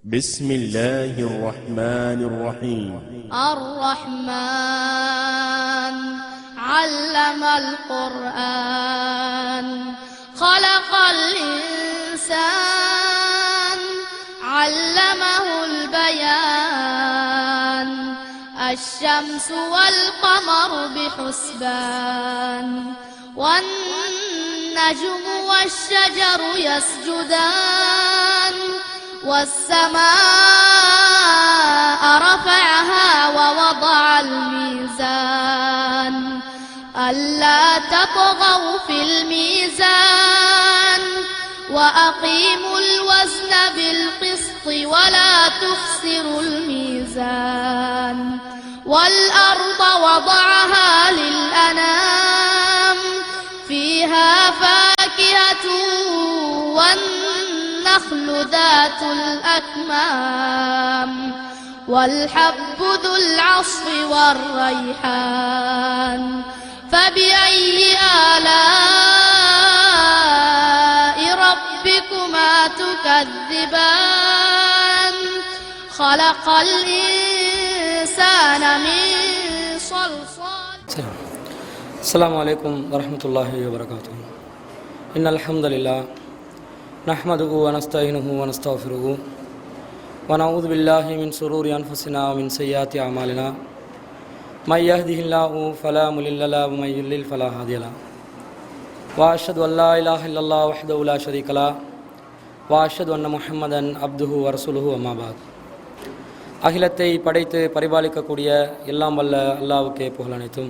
بسم الله الرحمن الرحيم. الرحمن علم القرآن خلق الإنسان علمه البيان الشمس والقمر بحسبان والنجم والشجر يسجدان والسماء رفعها ووضع الميزان ألا تطغوا في الميزان وأقيموا الوزن بالقسط ولا تخسروا الميزان والأرض وضعها للأنام فيها فاكهة والنخل ذات الأكمام والحب ذو العصف والريحان فبأي آلاء ربكما تكذبان خلق الإنسان من صلصال. السلام عليكم ورحمة الله وبركاته. إن الحمد لله نحمده ونستعينه ونستغفره ونعوذ بالله من شرور أنفسنا ومن سيئات أعمالنا من يهده الله فلا مضل له ومن يضلل فلا هادي له وأشهد أن لا إله إلا الله وحده لا شريك له وأشهد أن محمدا عبده ورسوله أما بعد. அகிலத்தை படைத்து பரிபாலிக்கக்கூடிய எல்லாம் வல்ல அல்லாஹ்வுக்கே புகழ் அனைத்தும்.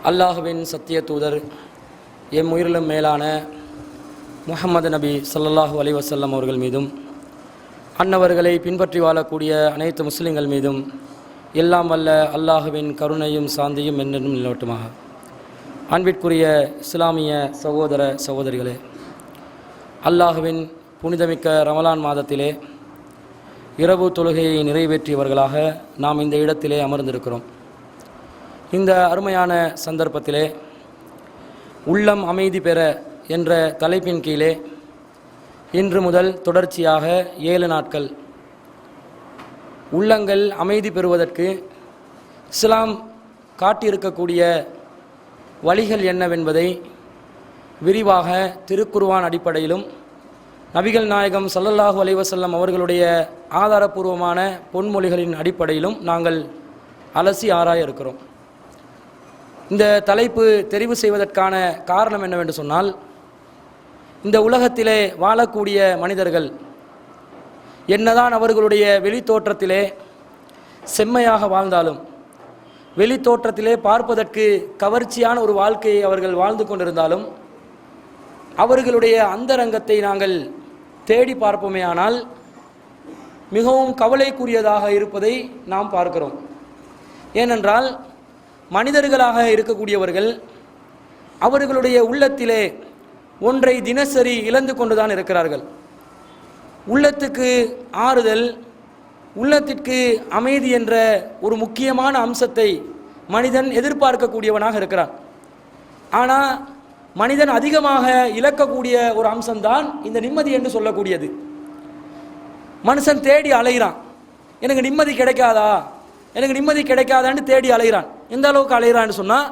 அல்லாஹ்வின் சத்திய தூதர் எம் உயிரிலும் மேலான முஹம்மது நபி ஸல்லல்லாஹு அலைஹி வஸல்லம் அவர்கள் மீதும் அன்னவர்களை பின்பற்றி வாழக்கூடிய அனைத்து முஸ்லிம்கள் மீதும் எல்லாம் வல்ல அல்லாஹுவின் கருணையும் சாந்தியும் என்றும் நிலவட்டுமாக. அன்பிற்குரிய இஸ்லாமிய சகோதர சகோதரிகளே, அல்லாஹுவின் புனிதமிக்க ரமலான் மாதத்திலே இரவு தொழுகையை நிறைவேற்றியவர்களாக நாம் இந்த இடத்திலே அமர்ந்திருக்கிறோம். இந்த அருமையான சந்தர்ப்பத்திலே உள்ளம் அமைதி பெற என்ற தலைப்பின் கீழே இன்று முதல் தொடர்ச்சியாக 7 நாட்கள் உள்ளங்கள் அமைதி பெறுவதற்கு இஸ்லாம் காட்டியிருக்கக்கூடிய வழிகள் என்னவென்பதை விரிவாக திருக்குர்ஆன் அடிப்படையிலும் நபிகள் நாயகம் ஸல்லல்லாஹு அலைஹி வஸல்லம் அவர்களுடைய ஆதாரபூர்வமான பொன்மொழிகளின் அடிப்படையிலும் நாங்கள் அலசி ஆராய இருக்கிறோம். இந்த தலைப்பு தெரிவு செய்வதற்கான காரணம் என்னவென்று சொன்னால், இந்த உலகத்திலே வாழக்கூடிய மனிதர்கள் என்னதான் அவர்களுடைய வெளித்தோற்றத்திலே செம்மையாக வாழ்ந்தாலும், வெளித்தோற்றத்திலே பார்ப்பதற்கு கவர்ச்சியான ஒரு வாழ்க்கையை அவர்கள் வாழ்ந்து கொண்டிருந்தாலும், அவர்களுடைய அந்தரங்கத்தை நாங்கள் தேடி பார்ப்போமே ஆனால் மிகவும் கவலைக்குரியதாக இருப்பதை நாம் பார்க்கிறோம். ஏனென்றால் மனிதர்களாக இருக்கக்கூடியவர்கள் அவர்களுடைய உள்ளத்திலே ஒன்றை தினசரி இழந்து கொண்டுதான் இருக்கிறார்கள். உள்ளத்துக்கு ஆறுதல், உள்ளத்திற்கு அமைதி என்ற ஒரு முக்கியமான அம்சத்தை மனிதன் எதிர்பார்க்கக்கூடியவனாக இருக்கிறான். ஆனால் மனிதன் அதிகமாக இழக்கக்கூடிய ஒரு அம்சம்தான் இந்த நிம்மதி என்று சொல்லக்கூடியது. மனுஷன் தேடி அலைகிறான், எனக்கு நிம்மதி கிடைக்காதா, எனக்கு நிம்மதி கிடைக்காதான்னு தேடி அலைகிறான். எந்த அளவுக்கு அலைகிறான்னு சொன்னால்,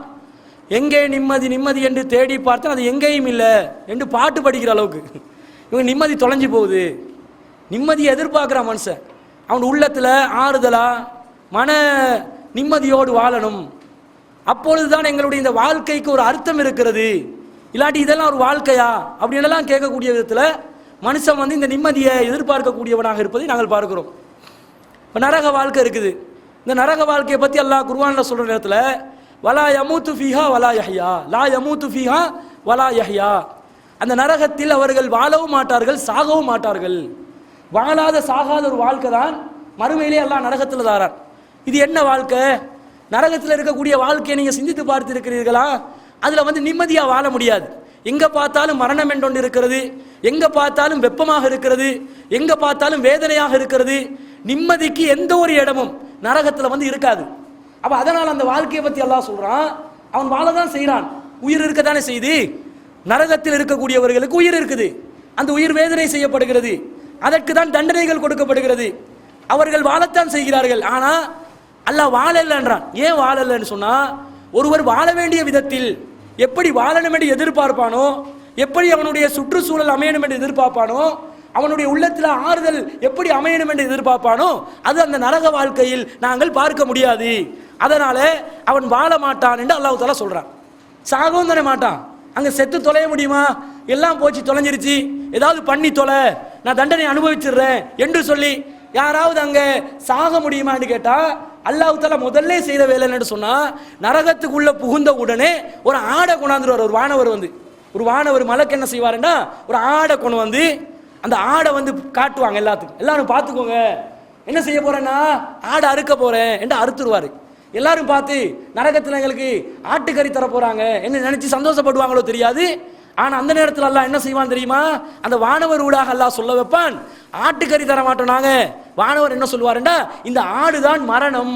எங்கே நிம்மதி நிம்மதி என்று தேடி பார்த்தா அது எங்கேயும் இல்லை என்று பாட்டு படிக்கிற அளவுக்கு இவங்க நிம்மதி தொலைஞ்சு போகுது. நிம்மதியை எதிர்பார்க்குறான் மனுஷன். அவன் உள்ளத்தில் ஆறுதலா மன நிம்மதியோடு வாழணும். அப்பொழுதுதான் எங்களுடைய இந்த வாழ்க்கைக்கு ஒரு அர்த்தம் இருக்கிறது. இல்லாட்டி இதெல்லாம் ஒரு வாழ்க்கையா அப்படின்லாம் கேட்கக்கூடிய விதத்தில் மனுஷன் இந்த நிம்மதியை எதிர்பார்க்கக்கூடியவனாக இருப்பதை நாங்கள் பார்க்கிறோம். இப்போ நரக வாழ்க்கை இருக்குது. இந்த நரக வாழ்க்கையை பற்றி அல்லாஹ் குர்ஆனில் சொல்கிற நேரத்தில் வலா யமூத்து ஃபீஹா வலா யஹ்யா, லா யமூத்து ஃபீஹா வலா யஹ்யா, அந்த நரகத்தில் அவர்கள் வாழவும் மாட்டார்கள், சாகவும் மாட்டார்கள். வாழாத சாகாத ஒரு வாழ்க்கை தான் மறுமையிலே அல்லாஹ் நரகத்தில் தாரான். இது என்ன வாழ்க்கை? நரகத்தில் இருக்கக்கூடிய வாழ்க்கையை நீங்கள் சிந்தித்து பார்த்து இருக்கிறீர்களா? அதில் நிம்மதியாக வாழ முடியாது. எங்கே பார்த்தாலும் மரணம் என்றொன்று இருக்கிறது, எங்கே பார்த்தாலும் வெப்பமாக இருக்கிறது, எங்கே பார்த்தாலும் வேதனையாக இருக்கிறது. நிம்மதிக்கு எந்த ஒரு இடமும் நரகத்தில் இருக்காது. அப்போ அதனால் அந்த வாழ்க்கையை பற்றி அல்லாஹ் சொல்கிறான், அவன் வாழ தான் செய்கிறான், உயிர் இருக்க தானே செய்து. நரகத்தில் இருக்கக்கூடியவர்களுக்கு உயிர் இருக்குது, அந்த உயிர் வேதனை செய்யப்படுகிறது. அதற்கு தான் தண்டனைகள் கொடுக்கப்படுகிறது. அவர்கள் வாழத்தான் செய்கிறார்கள். ஆனா அல்லாஹ் வாழலைன்றான். ஏன் வாழலைன்னு சொன்னா, ஒருவர் வாழ வேண்டிய விதத்தில் எப்படி வாழணும் என்று எதிர்பார்ப்பானோ, எப்படி அவனுடைய சுற்றுச்சூழல் அமையணும் என்று எதிர்பார்ப்பானோ, அவனுடைய உள்ளத்தில் ஆறுதல் எப்படி அமையணும் என்று எதிர்பார்ப்பானோ, அது அந்த நரக வாழ்க்கையில் நாங்கள் பார்க்க முடியாது. அதனால அவன் வாழ மாட்டான் என்று அல்லாஹ் தஆலா சொல்றான். சாகவும் தானே மாட்டான். அங்க செத்து தொலைய முடியுமா? எல்லாம் போச்சு, தொலைஞ்சிருச்சு, ஏதாவது பண்ணி தொலை, நான் தண்டனை அனுபவிச்சிடுறேன் என்று சொல்லி யாராவது அங்க சாக முடியுமான்னு கேட்டா, அல்லாஹ் தஆலா முதல்ல செய்த வேலை என்னன்னு சொன்னா, நரகத்துக்குள்ள புகுந்த உடனே ஒரு ஆடை கொண்டாந்துருவார். ஒரு வானவர் வந்து, ஒரு வானவர் மலக்கு என்ன செய்வாருன்னா, ஒரு ஆடை கொண்டு வந்து அந்த ஆடை வந்து காட்டுவாங்க எல்லாத்துக்கும். எல்லாரும் பார்த்துக்கோங்க, என்ன செய்ய போறேன்னா ஆடை அறுக்க போறேன் என்று அறுத்துருவாரு. எல்லாரும் பார்த்து நரகத்தில் எங்களுக்கு ஆட்டுக்கறி தர போறாங்க என்ன நினைச்சு சந்தோஷப்படுவாங்களோ தெரியாது. ஆனா அந்த நேரத்தில் அல்லாஹ் என்ன செய்வான் தெரியுமா? அந்த வானவர் ஊடாக அல்லாஹ் சொல்ல வைப்பான், ஆட்டுக்கறி தர மாட்டோம் நாங்க. வானவர் என்ன சொல்லுவாருண்டா, இந்த ஆடுதான் மரணம்,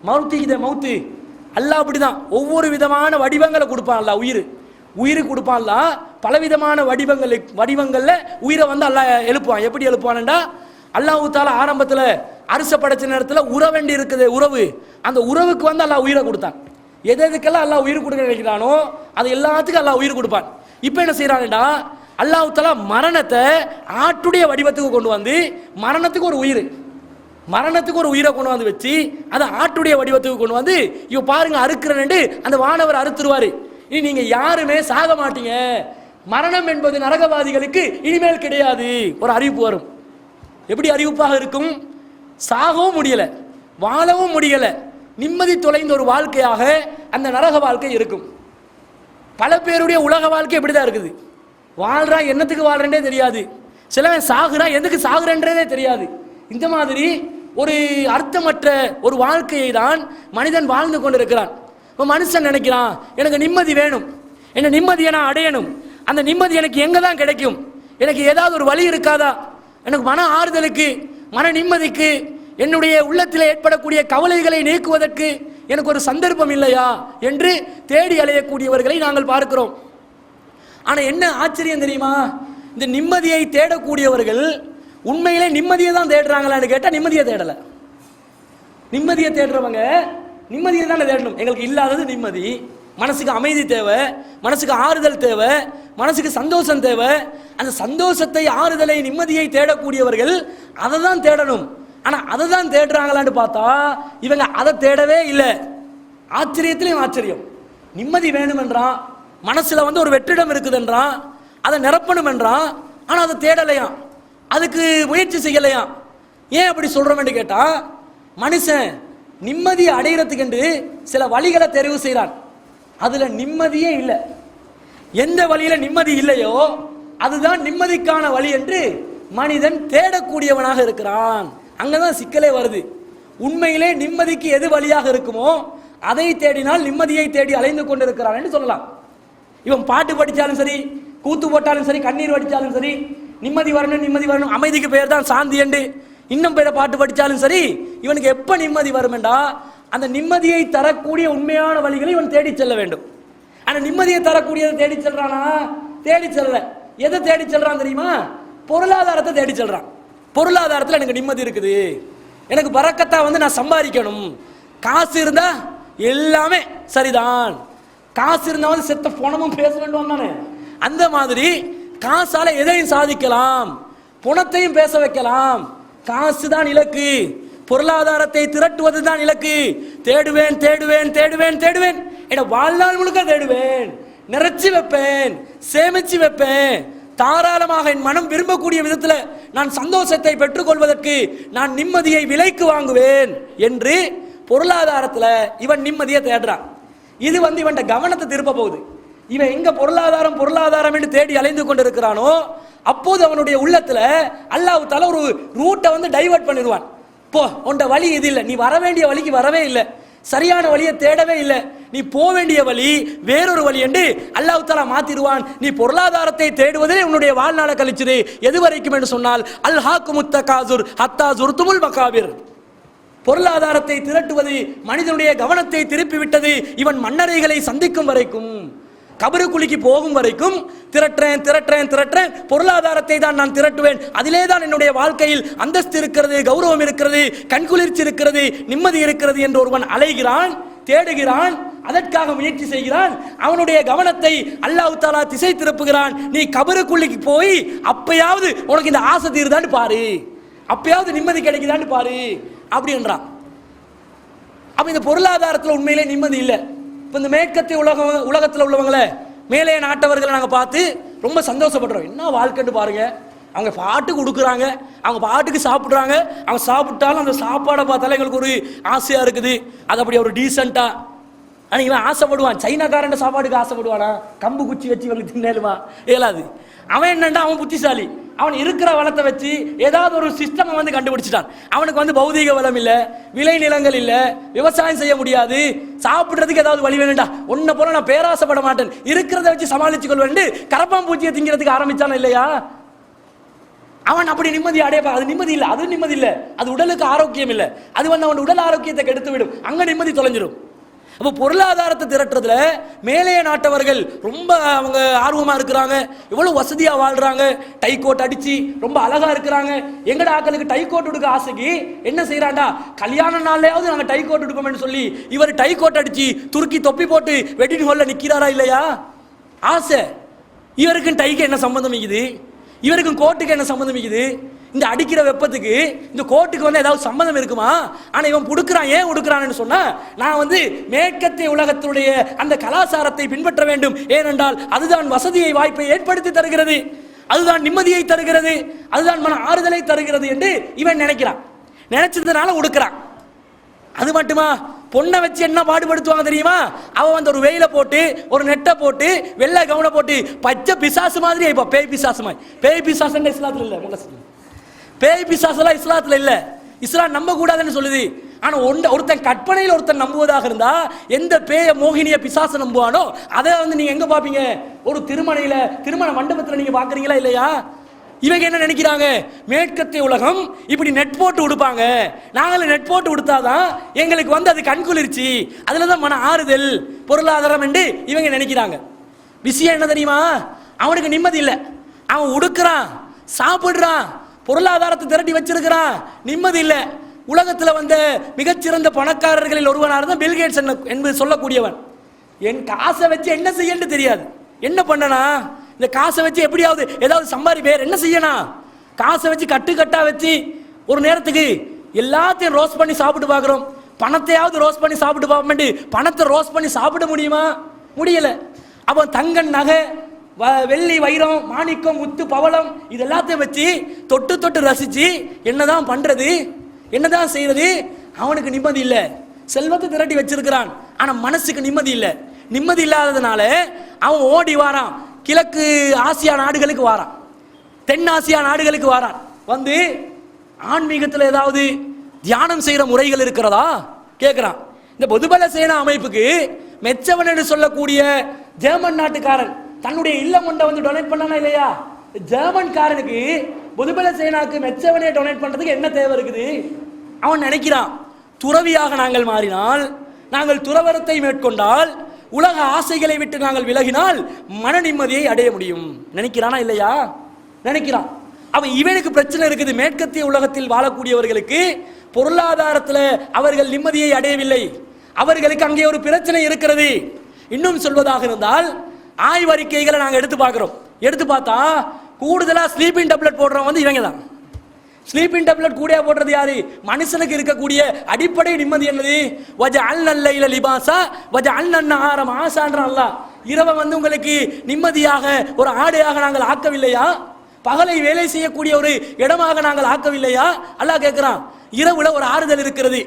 மவுத்து. அல்லாஹ் அப்படிதான் ஒவ்வொரு விதமான வடிவங்களை கொடுப்பான். அல்லாஹ் உயிர் கொடுப்பான். அல்லாஹ் பலவிதமான வடிவங்கள்ல உயிரை வந்து அல்லாஹ் எழுப்புவான். எப்படி எழுப்புவான்டா, அல்லாஹ் தஆலா ஆரம்பத்தில் அரிச படைச்ச நேரத்தில் உறவேண்டி இருக்குது, உறவு, அந்த உறவுக்கு வந்து அல்லாஹ் உயிரை கொடுத்தான். எதுக்கெல்லாம் அல்லாஹ் உயிர் கொடுக்க நினைக்கிறானோ அது எல்லாத்துக்கும் அல்லாஹ் உயிர் கொடுப்பான். இப்போ என்ன செய்யறான்டா, அல்லாஹ் தஆலா மரணத்தை ஆட்டுடைய வடிவத்துக்கு கொண்டு வந்து, மரணத்துக்கு ஒரு உயிரை கொண்டு வந்து வச்சு அதை ஆட்டுடைய வடிவத்துக்கு கொண்டு வந்து, இவ பாருங்க அறுக்கிறேன்னு அந்த வானவர் அறுத்துருவாரு. இனி நீங்க யாருமே சாக மாட்டீங்க, மரணம் என்பது நரகவாதிகளுக்கு இனிமேல் கிடையாது. ஒரு அறிவிப்பு வரும். எப்படி அறிவிப்பாக இருக்கும்? சாகவும் முடியல, வாழவும் முடியல, நிம்மதி தொலைந்த ஒரு வாழ்க்கையாக அந்த நரக வாழ்க்கை இருக்கும். பல பேருடைய உலக வாழ்க்கை இப்படிதான் இருக்குது. வாழ்றான், என்னத்துக்கு வாழ்றேன்றே தெரியாது. சிலவன் சாகுறான், எதுக்கு சாகுறேன்றதே தெரியாது. இந்த மாதிரி ஒரு அர்த்தமற்ற ஒரு வாழ்க்கையை தான் மனிதன் வாழ்ந்து கொண்டிருக்கிறான். இப்போ மனுஷன் நினைக்கிறான், எனக்கு நிம்மதி வேணும், என்ன நிம்மதியை நான் அடையணும், அந்த நிம்மதி எனக்கு எங்கே தான் கிடைக்கும், எனக்கு ஏதாவது ஒரு வழி இருக்காதா, எனக்கு மன ஆறுதலுக்கு, மன நிம்மதிக்கு, என்னுடைய உள்ளத்தில் ஏற்படக்கூடிய கவலைகளை நீக்குவதற்கு எனக்கு ஒரு சந்தர்ப்பம் இல்லையா என்று தேடி அலையக்கூடியவர்களை நாங்கள் பார்க்கிறோம். ஆனால் என்ன ஆச்சரியம் தெரியுமா, இந்த நிம்மதியை தேடக்கூடியவர்கள் உண்மையிலே நிம்மதியை தான் தேடுறாங்களான்னு கேட்டால் நிம்மதியை தேடலை. நிம்மதியை தேடுறவங்க நிம்மதியை தான் தேடணும். எங்களுக்கு இல்லாதது நிம்மதி, மனசுக்கு அமைதி தேவை, மனசுக்கு ஆறுதல் தேவை, மனசுக்கு சந்தோஷம் தேவை. அந்த சந்தோஷத்தை, ஆறுதலை, நிம்மதியை தேடக்கூடியவர்கள் அதை தான் தேடணும். ஆனால் அதை தான் தேடுறாங்களான்னு பார்த்தா இவங்க அதை தேடவே இல்லை. ஆச்சரியத்திலையும் ஆச்சரியம். நிம்மதி வேணுமென்றான், மனசில் வந்து ஒரு வெற்றிடம் இருக்குதுன்றான், அதை நிரப்பணும் என்றான், ஆனால் அதை தேடலையாம், அதுக்கு முயற்சி செய்யலையாம். ஏன் அப்படி சொல்கிறோம்னு கேட்டால், மனுஷன் நிம்மதியை அடைகிறதுக்கு என்று சில வழிகளை தெரிவு செய்கிறான். அதில் நிம்மதியே இல்லை. எந்த வழியில் நிம்மதி இல்லையோ அதுதான் நிம்மதிக்கான வழி என்று மனிதன் தேடக்கூடியவனாக இருக்கிறான். அங்கதான் சிக்கலே வருது. உண்மையிலே நிம்மதிக்கு எது வழியாக இருக்குமோ அதை தேடினால் நிம்மதியை தேடி அலைந்து கொண்டிருக்கிறான் என்று சொல்லலாம். இவன் பாட்டு படித்தாலும் சரி, கூத்து போட்டாலும் சரி, கண்ணீர் வடித்தாலும் சரி, நிம்மதி வரணும், அமைதிக்கு பெயர் தான் சாந்தி என்று இன்னும் பிற பாட்டு படித்தாலும் சரி, இவனுக்கு எப்போ நிம்மதி வருமெண்டா அந்த நிம்மதியை தரக்கூடிய உண்மையான வழிகளை இவன் தேடி செல்ல வேண்டும். ஆனால் நிம்மதியை தரக்கூடியதை தேடி செல்றானா? தேடி செல்ல. எதை தேடி செல்றான் தெரியுமா? பொருளாதாரத்தை தேடி செல்றான். பொருளாதாரத்தில் எனக்கு நிம்மதி இருக்குது, எனக்கு பரக்கத்தா வந்து நான் சம்பாதிக்கணும், காசு இருந்தா எல்லாமே சரிதான், காசு இருந்தா வந்து செத்த பணமும் பேச வேண்டும் தானே. அந்த மாதிரி காசால எதையும் சாதிக்கலாம், பணத்தையும் பேச வைக்கலாம். காசு தான் இலக்கு, பொருளாதாரத்தை திரட்டுவது தான் இலக்கு. தேடுவேன் தேடுவேன் தேடுவேன் தேடுவேன், என வாழ்நாள் முழுக்க தேடுவேன், நிறைச்சி வைப்பேன், சேமிச்சு வைப்பேன், தாராளமாக என் மனம் விரும்பக்கூடிய விதத்தில் நான் சந்தோஷத்தை பெற்றுக்கொள்வதற்கு நான் நிம்மதியை விலைக்கு வாங்குவேன் என்று பொருளாதாரத்தில் இவன் நிம்மதியை தேடுறான். இது வந்து இவன் கவனத்தை திருப்ப போகுது. இவன் எங்க பொருளாதாரம் பொருளாதாரம் என்று தேடி அலைந்து கொண்டிருக்கிறானோ அப்போது அவனுடைய உள்ளத்துல அல்லாஹ் தஆலா ஒரு ரூட்டை வந்து டைவர்ட் பண்ணிடுவான். போ, உண்ட வழி இது இல்லை, நீ வர வேண்டிய வழிக்கு வரவே இல்லை, சரியான வழியை தேடவே இல்லை, நீ போக வேண்டிய வழி வேறொரு வழி என்று அல்லாஹ் தஆலா மாத்திடுவான். நீ பொருளாதாரத்தை தேடுவதே உன்னுடைய வாழ்நாளை கழிச்சது. எது வரைக்கும் என்று சொன்னால் அல்ஹாக்குமுத் தகாசுர் ஹத்தா ஜுர்துமுல் மகாபிர். பொருளாதாரத்தை திரட்டுவது மனிதனுடைய கவனத்தை திருப்பி விட்டது, இவன் மன்னரைகளை சந்திக்கும் வரைக்கும். கபருக்குழிக்கு போகும் வரைக்கும் திரட்டுறேன், பொருளாதாரத்தை தான் நான் திரட்டுவேன், அதிலே தான் என்னுடைய வாழ்க்கையில் அந்தஸ்து இருக்கிறது, கௌரவம் இருக்கிறது, கண்குளிர்ச்சி இருக்கிறது, நிம்மதி இருக்கிறது என்று ஒருவன் அலைகிறான், தேடுகிறான், அதற்காக முயற்சி செய்கிறான். அவனுடைய கவனத்தை அல்லாஹ் தஆலா திசை திருப்புகிறான். நீ கபருக்குள்ளிக்கு போய் அப்பயாவது உனக்கு இந்த ஆசை தீருதான்னு பாரு, அப்பயாவது நிம்மதி கிடைக்குதான்னு பாரு அப்படின்றான். அப்ப இந்த பொருளாதாரத்தில் உண்மையிலே நிம்மதி இல்லை. இப்போ இந்த மேற்கத்திய உலகத்தில் உள்ளவங்களை, மேலே நாட்டவர்களை நாங்கள் பார்த்து ரொம்ப சந்தோஷப்படுறோம். என்ன வாழ்க்கைன்னு பாருங்க, அவங்க பாட்டுக்கு கொடுக்குறாங்க, அவங்க பாட்டுக்கு சாப்பிட்றாங்க, அவங்க சாப்பிட்டாலும் அந்த சாப்பாடை பார்த்தாலும் எங்களுக்கு ஒரு ஆசையாக இருக்குது. அது அப்படி ஒரு டீசெண்டாக. ஆனால் இவன் ஆசைப்படுவான், சைனாக்காரன் சாப்பாடுக்கு ஆசைப்படுவானா? கம்பு குச்சி வச்சு இவனுக்கு தின்னேலுமா? இயலாது. அவன் என்னண்டா, அவன் புத்திசாலி, அவன் இருக்கிற வளத்தை வச்சு ஏதாவது ஒரு சிஸ்டம் வந்து கண்டுபிடிச்சிட்டான். அவனுக்கு வந்து பௌதீக வளம் இல்லை, விளை நிலங்கள் இல்லை, விவசாயம் செய்ய முடியாது, சாப்பிட்றதுக்கு ஏதாவது வழி வேணும்டா, ஒன்ன போல நான் பேராசைப்பட மாட்டேன், இருக்கிறத வச்சு சமாளிச்சு கொள்வேன், கரப்பான் பூச்சியை திங்கிறதுக்கு ஆரம்பிச்சான இல்லையா? அவன் அப்படி நிம்மதி அடையப்பா. அது நிம்மதி இல்லை, அது நிம்மதி இல்லை, அது உடலுக்கு ஆரோக்கியம் இல்லை, அது வந்து அவன் உடல் ஆரோக்கியத்தை கெடுத்து விடும், அங்க நிம்மதி தொலைஞ்சிடும். அப்போ பொருளாதாரத்தை திரட்டுறதுல மேலைய நாட்டவர்கள் ரொம்ப அவங்க ஆர்வமா இருக்கிறாங்க, எவ்வளவு வசதியா வாழ்றாங்க, டை கோட் அடிச்சு ரொம்ப அழகா இருக்கிறாங்க. எங்கட ஆக்களுக்கு டை கோட் எடுக்க ஆசைக்கு என்ன செய்யறாண்டா, கல்யாண நாளையாவது நாங்க டை கோட் எடுப்போம்னு சொல்லி இவர் டை கோட் அடிச்சு துருக்கி தொப்பி போட்டு வெட்டிங் ஹால்ல நிக்கிறாரா இல்லையா? ஆசை. இவருக்கும் டைக்கு என்ன சம்பந்தம் இருக்குது? இவருக்கும் கோட்டுக்கு என்ன சம்பந்தம் இருக்குது? இந்த அடிக்கிற வெப்பத்துக்கு இந்த கோட்டுக்கு வந்து ஏதாவது சம்பந்தம் இருக்குமா? ஆனா இவன் புடுக்குறான். ஏன் உடுக்குறான்னு சொன்னா, நான் வந்து மேற்கத்திய உலகத்துடைய அந்த கலாச்சாரத்தை பின்பற்ற வேண்டும், ஏனென்றால் அதுதான் வசதியை வாய்ப்பை ஏற்படுத்தி தருகிறது, அதுதான் நிம்மதியை தருகிறது, அதுதான் மன ஆறுதலை தருகிறது என்று இவன் நினைக்கிறான். நினைச்சதுனால உடுக்குறான். அது மட்டுமா, பொண்ணை வச்சு என்ன பாடுபடுத்துவாங்க தெரியுமா? அவன் வந்து ஒரு வெயில போட்டு, ஒரு நெட்டை போட்டு, வெள்ளை கவுனை போட்டு, பச்சை பிசாசு மாதிரி இப்போ பேய் பிசாசு மாதிரி. பேய் பிசாசு இஸ்லாத்துல இல்ல, பேய் பிசாசெல்லாம் இஸ்லாத்துல இல்ல, இஸ்லாம் நம்ப கூடாதுன்னு சொல்லுது. ஆனா ஒருத்தன் கற்பனையில் ஒருத்தன் நம்புவதாக இருந்தா, எந்த பேய மோகினிய பிசாசு நம்புவானோ அதை வந்து நீங்க எங்க பாப்பீங்க? ஒரு திருமண மண்டபத்தில் நீங்க பாக்குறீங்களா இல்லையா? இவங்க என்ன நினைக்கிறாங்க, மேற்கத்திய உலகம் இப்படி நெட் போட்டு உடுப்பாங்க, நாங்களும் நெட் போட்டு உடுத்தாதான் எங்களுக்கு வந்து அது கண்குளிர்ச்சி, அதுலதான் மன ஆறுதல், பொருளாதாரம் என்று இவங்க நினைக்கிறாங்க. விஷயம் என்ன தெரியுமா? அவனுக்கு நிம்மதி இல்லை. அவன் உடுக்கிறான், சாப்பிடுறான், பொருளாதாரத்தை திரட்டி வச்சிருக்கிறான், நிம்மதி இல்லை. உலகத்துல வந்த மிகச்சிறந்த பணக்காரர்களில் ஒருவனாக இருந்தால் பில்கேட்ஸ் என்பது சொல்லக்கூடியவன். என் காசை வச்சு என்ன செய்யன்னு தெரியாது, என்ன பண்ணனா, இந்த காசை வச்சு எப்படியாவது ஏதாவது சம்பாதி, வேற என்ன செய்யணும்? காசை வச்சு கட்டா வச்சு ஒரு நேரத்துக்கு எல்லாத்தையும் ரோஸ்ட் பண்ணி சாப்பிட்டு பார்க்குறோம், பணத்தையாவது ரோஸ்ட் பண்ணி சாப்பிட்டு பார்ப்போம். பணத்தை ரோஸ்ட் பண்ணி சாப்பிட முடியுமா? முடியல. அப்போ தங்க நகை, வெள்ளி, வைரம், மாணிக்கம், முத்து, பவளம் இது எல்லாத்தையும் வச்சு தொட்டு ரசிச்சு என்னதான் பண்றது, என்னதான் செய்யறது? அவனுக்கு நிம்மதி இல்லை. செல்வத்தை திரட்டி வச்சிருக்கிறான், ஆனா மனசுக்கு நிம்மதி இல்லை. நிம்மதி இல்லாததுனால அவன் ஓடி வாரான், கிழக்கு ஆசியா நாடுகளுக்கு வாரான், தென் ஆசியா நாடுகளுக்கு வாரான். வந்து ஆன்மீகத்தில் ஏதாவது தியானம் செய்யற முறைகள் இருக்கிறதா கேட்கிறான். இந்த பொதுபல சேனா அமைப்புக்கு மெச்சவன் என்று சொல்லக்கூடிய ஜெர்மன் நாட்டுக்காரன் தன்னுடைய இல்லம் ஒன்றை வந்து டொனேட் பண்ணானா இல்லையா? ஜெர்மன்காரனுக்கு பொதுபல சேனாக்கு மெச்சவனே டொனேட் பண்றதுக்கு என்ன தேவை இருக்குது? அவன் நினைக்கிறான், துறவியாக நாங்கள் மாறினால், நாங்கள் துறவரத்தை மேற்கொண்டால், உலக ஆசைகளை விட்டு நாங்கள் விலகினால் மன நிம்மதியை அடைய முடியும். நினைக்கிறானா இல்லையா? நினைக்கிறான். அவன் இவனுக்கு பிரச்சனை இருக்குது. மேற்கத்திய உலகத்தில் வாழக்கூடியவர்களுக்கு பொருளாதாரத்தில் அவர்கள் நிம்மதியை அடையவில்லை, அவர்களுக்கு அங்கே ஒரு பிரச்சனை இருக்கிறது. இன்னும் சொல்வதாக இருந்தால், ஆய்வறிக்கைகளை நாங்கள் எடுத்து பார்க்கிறோம். எடுத்து பார்த்தா கூடுதலாக ஸ்லீப்பிங் டேப்லெட் போடுறவங்க வந்து இவங்க தான். ஸ்லீப்பிங் டேப்லெட் கூட போடுறது யாரு? மனுஷனுக்கு இருக்கக்கூடிய அடிப்படை நிம்மதி என்னது? வஜஅல்னல் லிபாஸா வஜஅல்னன் நஹார மாஸான்றான் அல்லாஹ். இரவை வந்து உங்களுக்கு நிம்மதியாக ஒரு ஆடையாக நாங்கள் ஆக்கவில்லையா? பகலை வேலை செய்யக்கூடிய ஒரு இடமாக நாங்கள் ஆக்கவில்லையா? அல்லாஹ் கேட்கிறான். இரவுல ஒரு ஆறுதல் இருக்கிறது.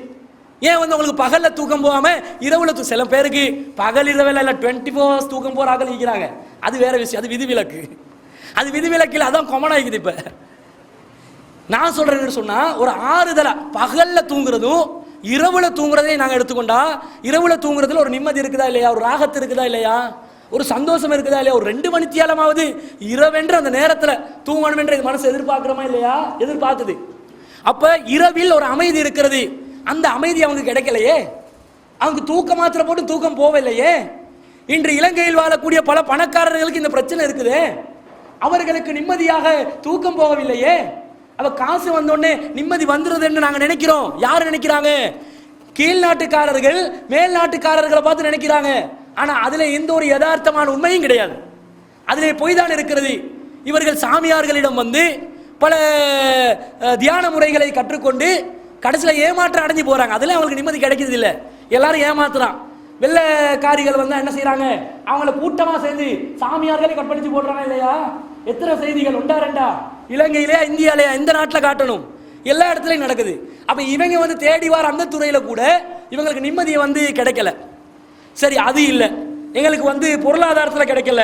ஏன் வந்து உங்களுக்கு பகல்ல தூக்கம் போகாம இரவுல சில பேருக்கு பகல் இரவில் 24 hours தூக்கம் போற ஆக்கள் இருக்கிறாங்க. அது வேற விஷயம், அது விதிவிலக்கு. அது விதிவிலக்கில் அதான் காமன் ஆகிக்குது. இப்ப நான் சொல்றேன்னு சொன்னா, ஒரு ஆறுதலா பகல்ல தூங்குறதும் இரவுல தூங்குறதையும் நாங்க எடுத்துக்கொண்டா, இரவுல தூங்குறதுல ஒரு நிம்மதி இருக்குதா இல்லையா? ஒரு ராகத்து இருக்குதா இல்லையா? ஒரு சந்தோஷம் இருக்குதா இல்லையா? ஒரு 2 மணி தியாலமாவது இரவென்று அந்த நேரத்துல தூங்கணும் என்ற மனசு எதிர்பார்க்கிறோமா இல்லையா? எதிர்பார்க்குது. அப்ப இரவில் ஒரு அமைதி இருக்கிறது. அந்த அமைதி அவங்க கிடைக்கலையே, அவங்க தூக்க மாத்திரை போட்டு தூக்கம் போகலையே. இன்று இலங்கையில் வாழக்கூடிய பல பணக்காரர்களுக்கு இந்த பிரச்சனை இருக்குது. அவர்களுக்கு நிம்மதியாக தூக்கம் போகவில்லையே. அவ காசு வந்தோடனே நிம்மதி வந்துருதுன்னு நாங்க நினைக்கிறோம். யார் நினைக்கிறாங்க? கீழ் நாட்டுக்காரர்கள் மேல் நாட்டுக்காரர்களை பார்த்து நினைக்கிறாங்க. ஆனா அதுல எந்த ஒரு யதார்த்தமான உண்மையும் கிடையாது. அதிலே பொய் தான் இருக்கிறது. இவர்கள் சாமியார்களிடம் வந்து பல தியான முறைகளை கற்றுக்கொண்டு கடைசியில் ஏமாற்றம் அடைஞ்சு போறாங்க. அதுல அவங்களுக்கு நிம்மதி கிடைக்கிறது இல்லை. எல்லாரும் ஏமாத்துறான். வெள்ளக்காரிகள் வந்து என்ன செய்யறாங்க? அவங்கள கூட்டமா சேர்ந்து சாமியார்களை கற்பழிச்சு போடுறாங்க இல்லையா? எத்தனை செய்திகள் உண்டா ரெண்டா? இலங்கையிலேயா இந்தியாலயா இந்த நாட்டில் காட்டணும், எல்லா இடத்துலையும் நடக்குது. அப்ப இவங்க வந்து தேடி வர அந்த துறையில கூட இவங்களுக்கு நிம்மதியை வந்து கிடைக்கல. சரி, அது இல்லை, எங்களுக்கு வந்து பொருளாதாரத்தில் கிடைக்கல.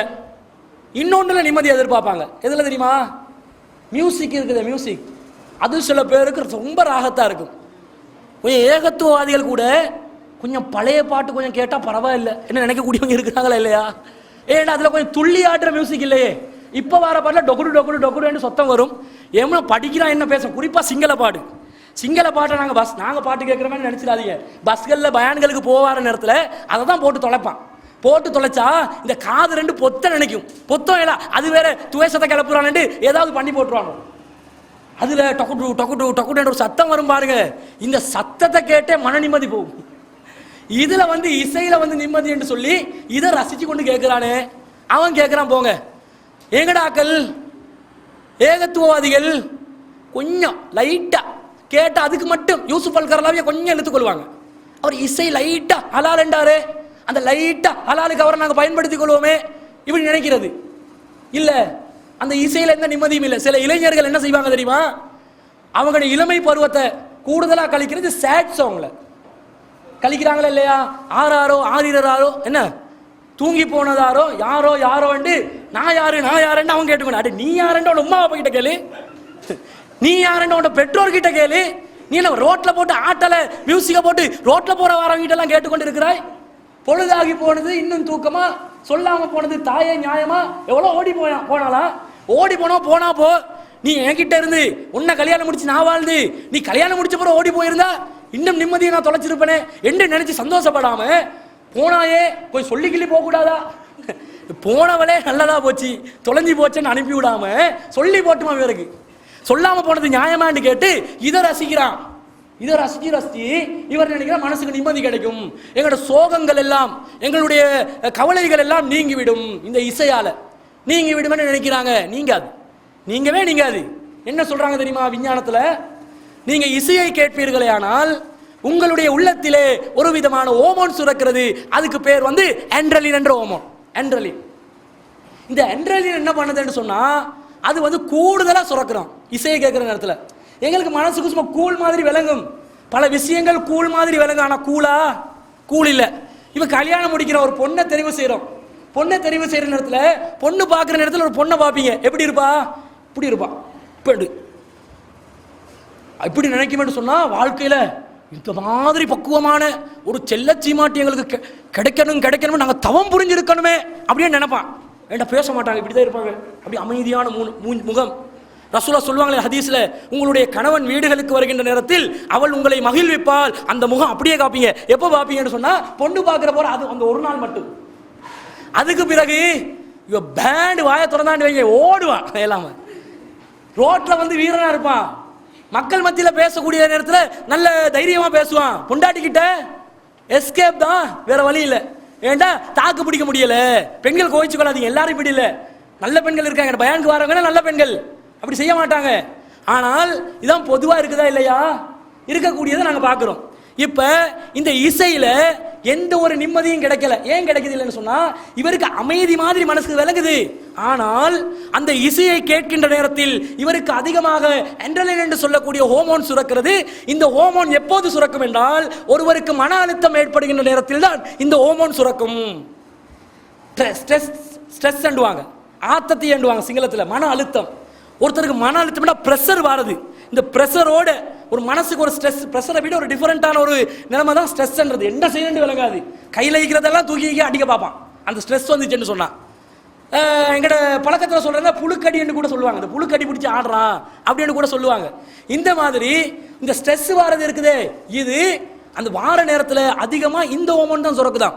இன்னொன்றுல நிம்மதி எதிர்பார்ப்பாங்க. எதுல தெரியுமா? மியூசிக் இருக்குது. மியூசிக் அது சில பேருக்கு ரொம்ப ராகத்தா இருக்கும். கொஞ்சம் ஏகத்துவவாதிகள் கூட கொஞ்சம் பழைய பாட்டு கொஞ்சம் கேட்டா பரவாயில்லை என்ன நினைக்கக்கூடியவங்க இருக்கிறாங்களா இல்லையா? ஏன்னா அதுல கொஞ்சம் துள்ளி ஆடுற மியூசிக் இல்லையே. இப்ப வர பாட்டுல டொக்குடு டொக்குடு டொக்குடு சொத்தம் வரும். ஏன்னா படிக்கிறான் என்ன பேச, குறிப்பா சிங்கள பாடு. சிங்கள பாட்டை நாங்க பாட்டு கேட்கிற மாதிரி நினைச்சிடாதீங்க. பஸ்கள்ல பயான்களுக்கு போவார நேரத்துல அதை தான் போட்டு தொலைப்பான். போட்டு தொலைச்சா இந்த காது ரெண்டு பொத்த நினைக்கும். பொத்தம் இல்ல, அது வேற துவேஷத்தை கிளப்புறான்னு ஏதாவது பண்ணி போட்டுருவாங்க. அதுல டொக்குடு டொக்குடு டொக்குடு ஒரு சத்தம் வரும் பாருங்க. இந்த சத்தத்தை கேட்டே மன நிம்மதி போகும். இதுல வந்து இசையில வந்து நிம்மதி என்று சொல்லி இதை ரசிச்சு கொண்டு கேட்கிறானே, அவன் கேட்கிறான் போங்க. ஏங்கடாக்கள் ஏகத்துவவாதிகள் கொஞ்சம் லைட்டா கேட்டா அதுக்கு மட்டும் யூசுப் அல் கர்லாவிய கொஞ்சம் எடுத்துக்கொள்வாங்க. அவர் இசை லைட்டா ஹலால் என்றாரு, அந்த லைட்டா ஹலாலுக்கு அவரை நாங்கள் பயன்படுத்திக் கொள்வோமே இப்படி நினைக்கிறது இல்ல. அந்த இசையில எந்த நிம்மதியும் இல்லை. சில இளைஞர்கள் என்ன செய்வாங்க தெரியுமா? அவங்களுடைய இளமை பருவத்தை கூடுதலாக கழிக்கிறது சேட் சாங்ல கழிக்கிறாங்களா இல்லையா? ஆறாரோ ஆறிரோ என்ன தூங்கி போனதாரோ யாரோ யாரோ நான் யாருன்னு அவன் கேட்டுக்கணும். அடி நீ யாருன்ற உன் உமா அப்பா கிட்ட கேளு, நீ யாருன்ற உன் பெற்றோர் கிட்ட கேளு. நீ என்ன ரோட்ல போட்டு ஆட்டல மியூசிக்கை போட்டு ரோட்ல போற வரவங்கிட்ட எல்லாம் கேட்டுக்கொண்டு இருக்கிறாய்? பொழுதாகி போனது இன்னும் தூக்கமா, சொல்லாம போனது தாயே நியாயமா? எவ்வளவு ஓடி போனாலாம். ஓடி போனா போ. நீ என்கிட்ட இருந்து உன்னை கல்யாணம் முடிச்சு நான் வாழ்ந்து நீ கல்யாணம் முடிச்ச பிறகு ஓடி போயிருந்தா இன்னும் நிம்மதியை நான் தொலைச்சிருப்பேனே என்று நினைச்சு சந்தோஷப்படாம போனாயே போய் சொல்லி கிள்ளி போக கூடாதா? போனவளே நல்லதா போச்சு தொலைஞ்சி போச்சுன்னு அனுப்பி விடாம சொல்லி போட்டுமா இவருக்கு? சொல்லாம போனது நியாயமான்னு கேட்டு இதை ரசிக்கிறான். இதை ரசிச்சு இவர் நினைக்கிற மனசுக்கு நிம்மதி கிடைக்கும், எங்களோட சோகங்கள் எல்லாம் எங்களுடைய கவலைகள் எல்லாம் நீங்கிவிடும், இந்த இசையால நீங்கிவிடும் நினைக்கிறாங்க. நீங்கவே என்ன சொல்றாங்க தெரியுமா? விஞ்ஞானத்துல நீங்க இசையை கேட்பீர்களே ஆனால் உங்களுடைய உள்ளத்திலே ஒரு விதமான ஹோமோன் சுரக்கிறது. அதுக்கு பேர் வந்து ஆண்ட்ரலின் என்ற ஹோமோன். ஆண்ட்ரலின். இந்த ஆண்ட்ரலின் என்ன பண்ணுதுன்னு சொன்னா அது வந்து கூடுதலா சுரக்கிறோம் இசையை கேட்கிற நேரத்துல. எங்களுக்கு மனசுக்கு சும்மா கூழ் மாதிரி விளங்கும், பல விஷயங்கள் கூழ் மாதிரி விளங்கும். ஆனா கூழ் இல்ல. இவ கல்யாணம் முடிக்கிற ஒரு பொண்ணை தெரிவு செய்யறோம். பொண்ணை தெரிவு செய்யற நேரத்துல பொண்ணு பாக்குற நேரத்துல ஒரு பொண்ணை பாப்பீங்க, எப்படி இருப்பா? இப்படி இருப்பா. இப்படி நினைக்கும் சொன்னா வாழ்க்கையில இந்த மாதிரி பக்குவமான ஒரு செல்ல சீமாட்டி எங்களுக்கு கிடைக்கணும் நாங்க தவம் புரிஞ்சிருக்கணுமே அப்படின்னு நினைப்பான். ஏன்டா பேச மாட்டாங்க, இப்படிதான் இருப்பாங்க. அப்படி அமைதியான முகம். ரசூலா சொல்லுவாங்களே ஹதீஸ்ல, உங்களுடைய கணவன் வீடுகளுக்கு வருகின்ற நேரத்தில் அவள் உங்களை மகிழ்விப்பால், அந்த முகம் அப்படியே காப்பீங்க. எப்போ பாப்பீங்கன்னு சொன்னா பொண்ணு பாக்குற போற அது அந்த ஒரு நாள் மட்டும். அதுக்கு பிறகு இவ பேண்ட் வாய திறந்தாண்டு வைங்க ஓடுவான். எல்லாமே ரோட்ல வந்து வீரனா இருப்பான். மக்கள் மத்தியில பேசக்கூடிய நேரத்தில் நல்ல தைரியமா பேசுவான். பொண்டாட்டிக்கிட்ட எஸ்கேப் தான், வேற வழி இல்லை. ஏண்டா தாக்கு பிடிக்க முடியல. பெண்கள் கோவிச்சு கொள்ளாதீங்க, எல்லாரும் இப்படி இல்லை. நல்ல பெண்கள் இருக்காங்க, பயானுக்கு வரவங்க நல்ல பெண்கள் அப்படி செய்ய மாட்டாங்க. ஆனால் இதான் பொதுவா இருக்குதா இல்லையா? இருக்கக்கூடியதை நாங்க பார்க்கிறோம். இப்ப இந்த இசையில எந்த ஒரு நிம்மதியும் கிடைக்கல. ஏன் கிடைக்குது இல்லைன்னு சொன்னா இவருக்கு அமைதி மாதிரி மனசுக்கு விளங்குது. ஆனால் அந்த இசையை கேட்கின்ற நேரத்தில் இவருக்கு அதிகமாக ஆண்ட்ரலின் என்று சொல்லக்கூடிய ஹோமோன் சுரக்கிறது. இந்த ஹோமோன் எப்போது சுரக்கும் என்றால் ஒருவருக்கு மன அழுத்தம் ஏற்படுகின்ற நேரத்தில் தான் இந்த ஹோமோன் சுரக்கும். ஸ்ட்ரெஸ் என்றுவாங்க, ஆத்தத்தை என்றுவாங்க சிங்களத்தில். மன அழுத்தம். ஒருத்தருக்கு மன அழுத்தம் பிரஷர் வாருது. இந்த பிரஷரோட ஒரு மனசுக்கு ஒரு ஸ்ட்ரெஸ், பிரஷரை விட ஒரு டிஃபரெண்டான ஒரு நிலைமை தான் ஸ்ட்ரெஸ்ன்றது. என்ன செய்யணும் விளங்காது. கையில் இருக்கிறதெல்லாம் தூக்கி அடிக்க பார்ப்பான் அந்த ஸ்ட்ரெஸ் வந்துச்சுன்னு சொன்னா. எங்கட பழக்கத்தில் சொல்றாங்க புழுக்கடி என்று கூட சொல்லுவாங்க. இந்த புழுக்கடி பிடிச்சி ஆடுறான் அப்படின்னு கூட சொல்லுவாங்க. இந்த மாதிரி இந்த ஸ்ட்ரெஸ் வாரது இருக்குதே, இது அந்த வார நேரத்தில் அதிகமாக இந்த ஹோமோன் தான் சுரக்குதான்.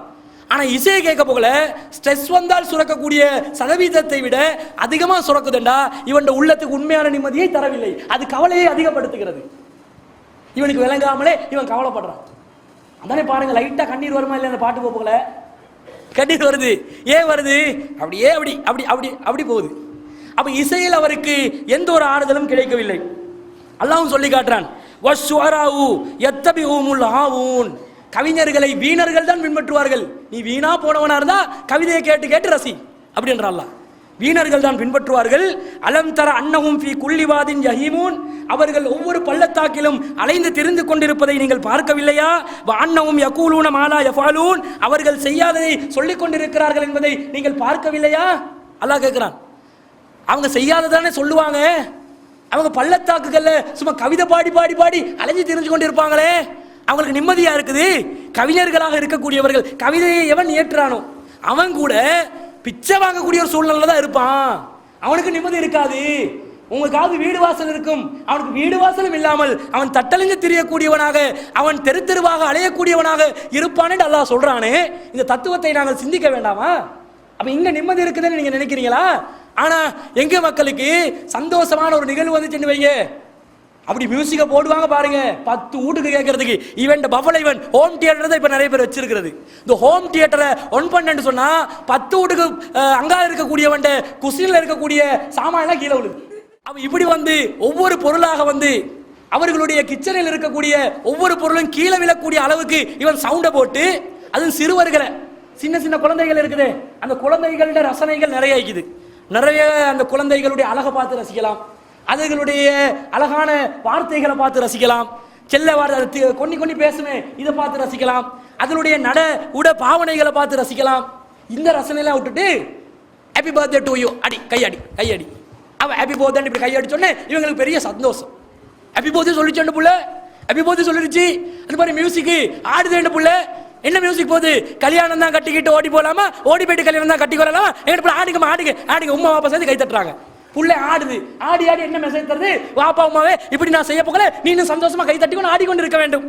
ஆனால் இசையை கேட்க போகல ஸ்ட்ரெஸ் வந்தால் சுரக்கக்கூடிய சதவீதத்தை விட அதிகமாக சுரக்குதுண்டா இவன் உள்ளத்துக்கு உண்மையான நிம்மதியை தரவில்லை, அது கவலையை அதிகப்படுத்துகிறது. இவனுக்கு விளங்காமலே இவன் கவலைப்படுறான். அதானே பாருங்க, லைட்டா கண்ணீர் வருமா இல்லை அந்த பாட்டு போகல, கண்ணீர் வருது. ஏன் வருது? அப்படியே அப்படி அப்படி அப்படி அப்படி போகுது. அப்ப இசையில் அவருக்கு எந்த ஒரு ஆறுதலும் கிடைக்கவில்லை. அல்லாஹ்வும் சொல்லி காட்டுறான், வஸ்ஸுஅராஉ யத்தபிஉமுல் ஆவூன், கவிஞர்களை வீணர்கள் தான் பின்பற்றுவார்கள். நீ வீணா போனவனா இருந்தா கவிதையை கேட்டு கேட்டு ரசி அப்படின்ற அல்லாஹ். வீணர்கள் தான் பின்பற்றுவார்கள். அலம் தர அன்னஹும் ஃபீ குல்லி வாதின் யஹீமூன், அவர்கள் ஒவ்வொரு பள்ளத்தாக்கிலும் அலைந்து திரிந்து கொண்டிருப்பதை நீங்கள் பார்க்கவில்லையா? வ அன்னஹும் யகூலூன மா லா யஃஅலூன், அவர்கள் செய்யாததை சொல்லிக் கொண்டிருக்கிறார்கள் என்பதை நீங்கள் பார்க்கவில்லையா? அல்லாஹ் கேட்கிறான். அவங்க செய்யாததானே சொல்லுவாங்க. அவங்க பள்ளத்தாக்குகள்ல சும்மா கவிதை பாடி பாடி பாடி அலைஞ்சு திரிஞ்சு கொண்டு இருப்பாங்களே, அவங்களுக்கு நிம்மதியா இருக்குது. கவிஞர்களாக இருக்கக்கூடியவர்கள், கவிதையை எவன் ஏற்றானோ அவன் கூட பிச்சை வாங்கக்கூடிய ஒரு சூழ்நிலை தான் இருப்பான். அவனுக்கு நிம்மதி இருக்காது. உங்களுக்காவது வீடு வாசல் இருக்கும், அவனுக்கு வீடு வாசலும் இல்லாமல் அவன் தட்டலிஞ்சு திரியக்கூடியவனாக, அவன் தெரு தெருவாக அலையக்கூடியவனாக இருப்பான்னு அல்லாஹ் சொல்றானே. இந்த தத்துவத்தை நாங்கள் சிந்திக்க வேண்டாமா? அப்ப இங்க நிம்மதி இருக்குதுன்னு நீங்க நினைக்கிறீங்களா? ஆனா எங்க மக்களுக்கு சந்தோஷமான ஒரு நிகழ்வு வந்துச்சுன்னு வைங்க, அப்படி மியூசிக்கை போடுவாங்க பாருங்க, 10 வீட்டுக்கு கேட்கறதுக்கு. Even baffle even home theatre தான் இப்ப நிறைய பேர் வச்சிருக்கிறது. இந்த ஹோம் தியேட்டரை ஒன் பண்ணு சொன்னா 10 வீட்டுக்கு அங்கா இருக்கக்கூடியவன் குசின்ல இருக்கக்கூடிய சாமான் கீழே விழுது. அவ இப்படி வந்து ஒவ்வொரு பொருளாக வந்து அவர்களுடைய கிச்சனில் இருக்கக்கூடிய ஒவ்வொரு பொருளும் கீழே விழக்கூடிய அளவுக்கு இவன் சவுண்டை போட்டு, அது சிறுவர்களை, சின்ன சின்ன குழந்தைகள் இருக்குது, அந்த குழந்தைகளோட ரசனைகள் நிறைய இருக்குது. நிறைய அந்த குழந்தைகளுடைய அழகை பார்த்து ரசிக்கலாம், அதுகளுடைய அழகான வார்த்தைகளை பார்த்து ரசிக்கலாம், செல்ல வார்த்தை கொன்னி கொன்னி பேசுமே இதை பார்த்து ரசிக்கலாம், அதனுடைய நட உட பாவனைகளை பார்த்து ரசிக்கலாம். இந்த ரசனையெல்லாம் விட்டுட்டு ஹாப்பி பர்த்டே டு யூ அடி கையடி கையடி, அவன் ஹாப்பி பர்த்டே இப்படி கையடி சொன்னே இவங்களுக்கு பெரிய சந்தோஷம். ஹாப்பி பர்த்டே சொல்லிச்சு புள்ள, ஹாப்பி பர்த்டே சொல்லிருச்சு. அந்த மாதிரி மியூசிக் ஆடுது புள்ள, என்ன மியூசிக் போகுது? கல்யாணம் தான் கட்டிக்கிட்டு ஓடி போலாமா, ஓடி போயிட்டு கல்யாணம் தான் கட்டி கொள்ளலாமா, எங்கிட்ட ஆடுங்க ஆடுங்க ஆடுங்க, உமா வாப்பா சேர்ந்து கை தட்டுறாங்க. புள்ள ஆடுது, ஆடி ஆடி என்ன மெசேஜ் தருது? வாப்பா உமாவே இப்படி நான் செய்ய போகல, நீ இன்னும் சந்தோஷமா கை தட்டிக்கொண்டு ஆடிக்கொண்டு இருக்க வேண்டும்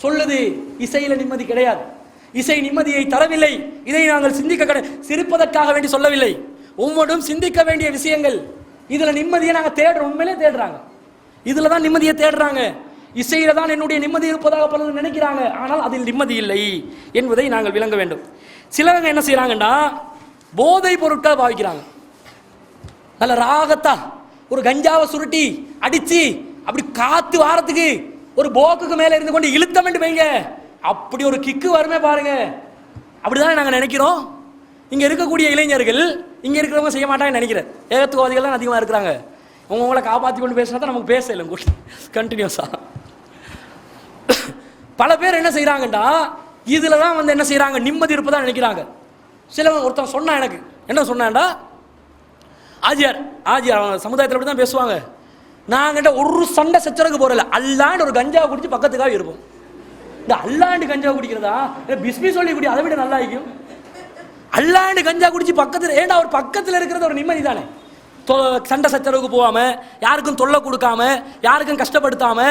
சொல்லுது. இசையில நிம்மதி கிடையாது, இசை நிம்மதியை தரவில்லை. இதை நாங்கள் சிந்திக்க சிரிப்பதற்காக வேண்டி சொல்லவில்லை, ஒவ்வொன்றும் சிந்திக்க வேண்டிய விஷயங்கள். இதுல நிம்மதியை நாங்கள் தேடுறோம், உண்மையிலே தேடுறாங்க, இதுல தான் நிம்மதியை தேடுறாங்க. இசையில தான் என்னுடைய நிம்மதி இருப்பதாக பலர் நினைக்கிறாங்க, ஆனால் அதில் நிம்மதி இல்லை என்பதை நாங்கள் விளங்க வேண்டும். சிலவங்க என்ன செய்யறாங்கன்னா போதை பொருட்களை பாவிக்கிறாங்க. நல்ல ராகத்தா ஒரு கஞ்சாவை சுருட்டி அடிச்சு அப்படி காத்து வாரத்துக்கு ஒரு போக்குக்கு மேல இருந்து கொண்டு இழுத்தம் என்று வைங்க, அப்படி ஒரு கிக்கு வருமே பாருங்க. அப்படிதான் நாங்கள் நினைக்கிறோம். இங்க இருக்கக்கூடிய இளைஞர்கள் இங்க இருக்கிறவங்க செய்ய மாட்டாங்கன்னு நினைக்கிறேன். ஏகத்துவாதிகள் தான் அதிகமாக இருக்கிறாங்க. உங்களை காப்பாற்றி கொண்டு பேசினா தான் நமக்கு பேச இல்லை கண்டினியூஸா. பல பேர் என்ன செய்யறாங்கடா, இதுல தான் வந்து என்ன செய்யறாங்க, நிம்மதி இருப்பதா நினைக்கிறாங்க. சிலவங்க ஒருத்தன் சொன்னா, எனக்கு என்ன சொன்னான்டா, ஆஜியார் ஆஜியார் அவங்க சமுதாயத்தில் அப்படி தான் பேசுவாங்க, நாங்கிட்ட ஒரு சண்டை சச்சரவுக்கு போறல, அல்லாண்டு ஒரு கஞ்சாவை குடிச்சு பக்கத்துக்காக இருப்போம். இந்த அல்லாண்டு கஞ்சாவை குடிக்கிறதா பிஸ்மி சொல்லி குடி, அதை விட நல்லா இருக்கும். அல்லாண்டு கஞ்சா குடிச்சு பக்கத்தில், ஏண்டா ஒரு பக்கத்தில் இருக்கிறது ஒரு நிம்மதி தானே. சண்டை சச்சரவுக்கு போகாம, யாருக்கும் தொல்லை கொடுக்காம, யாருக்கும் கஷ்டப்படுத்தாம,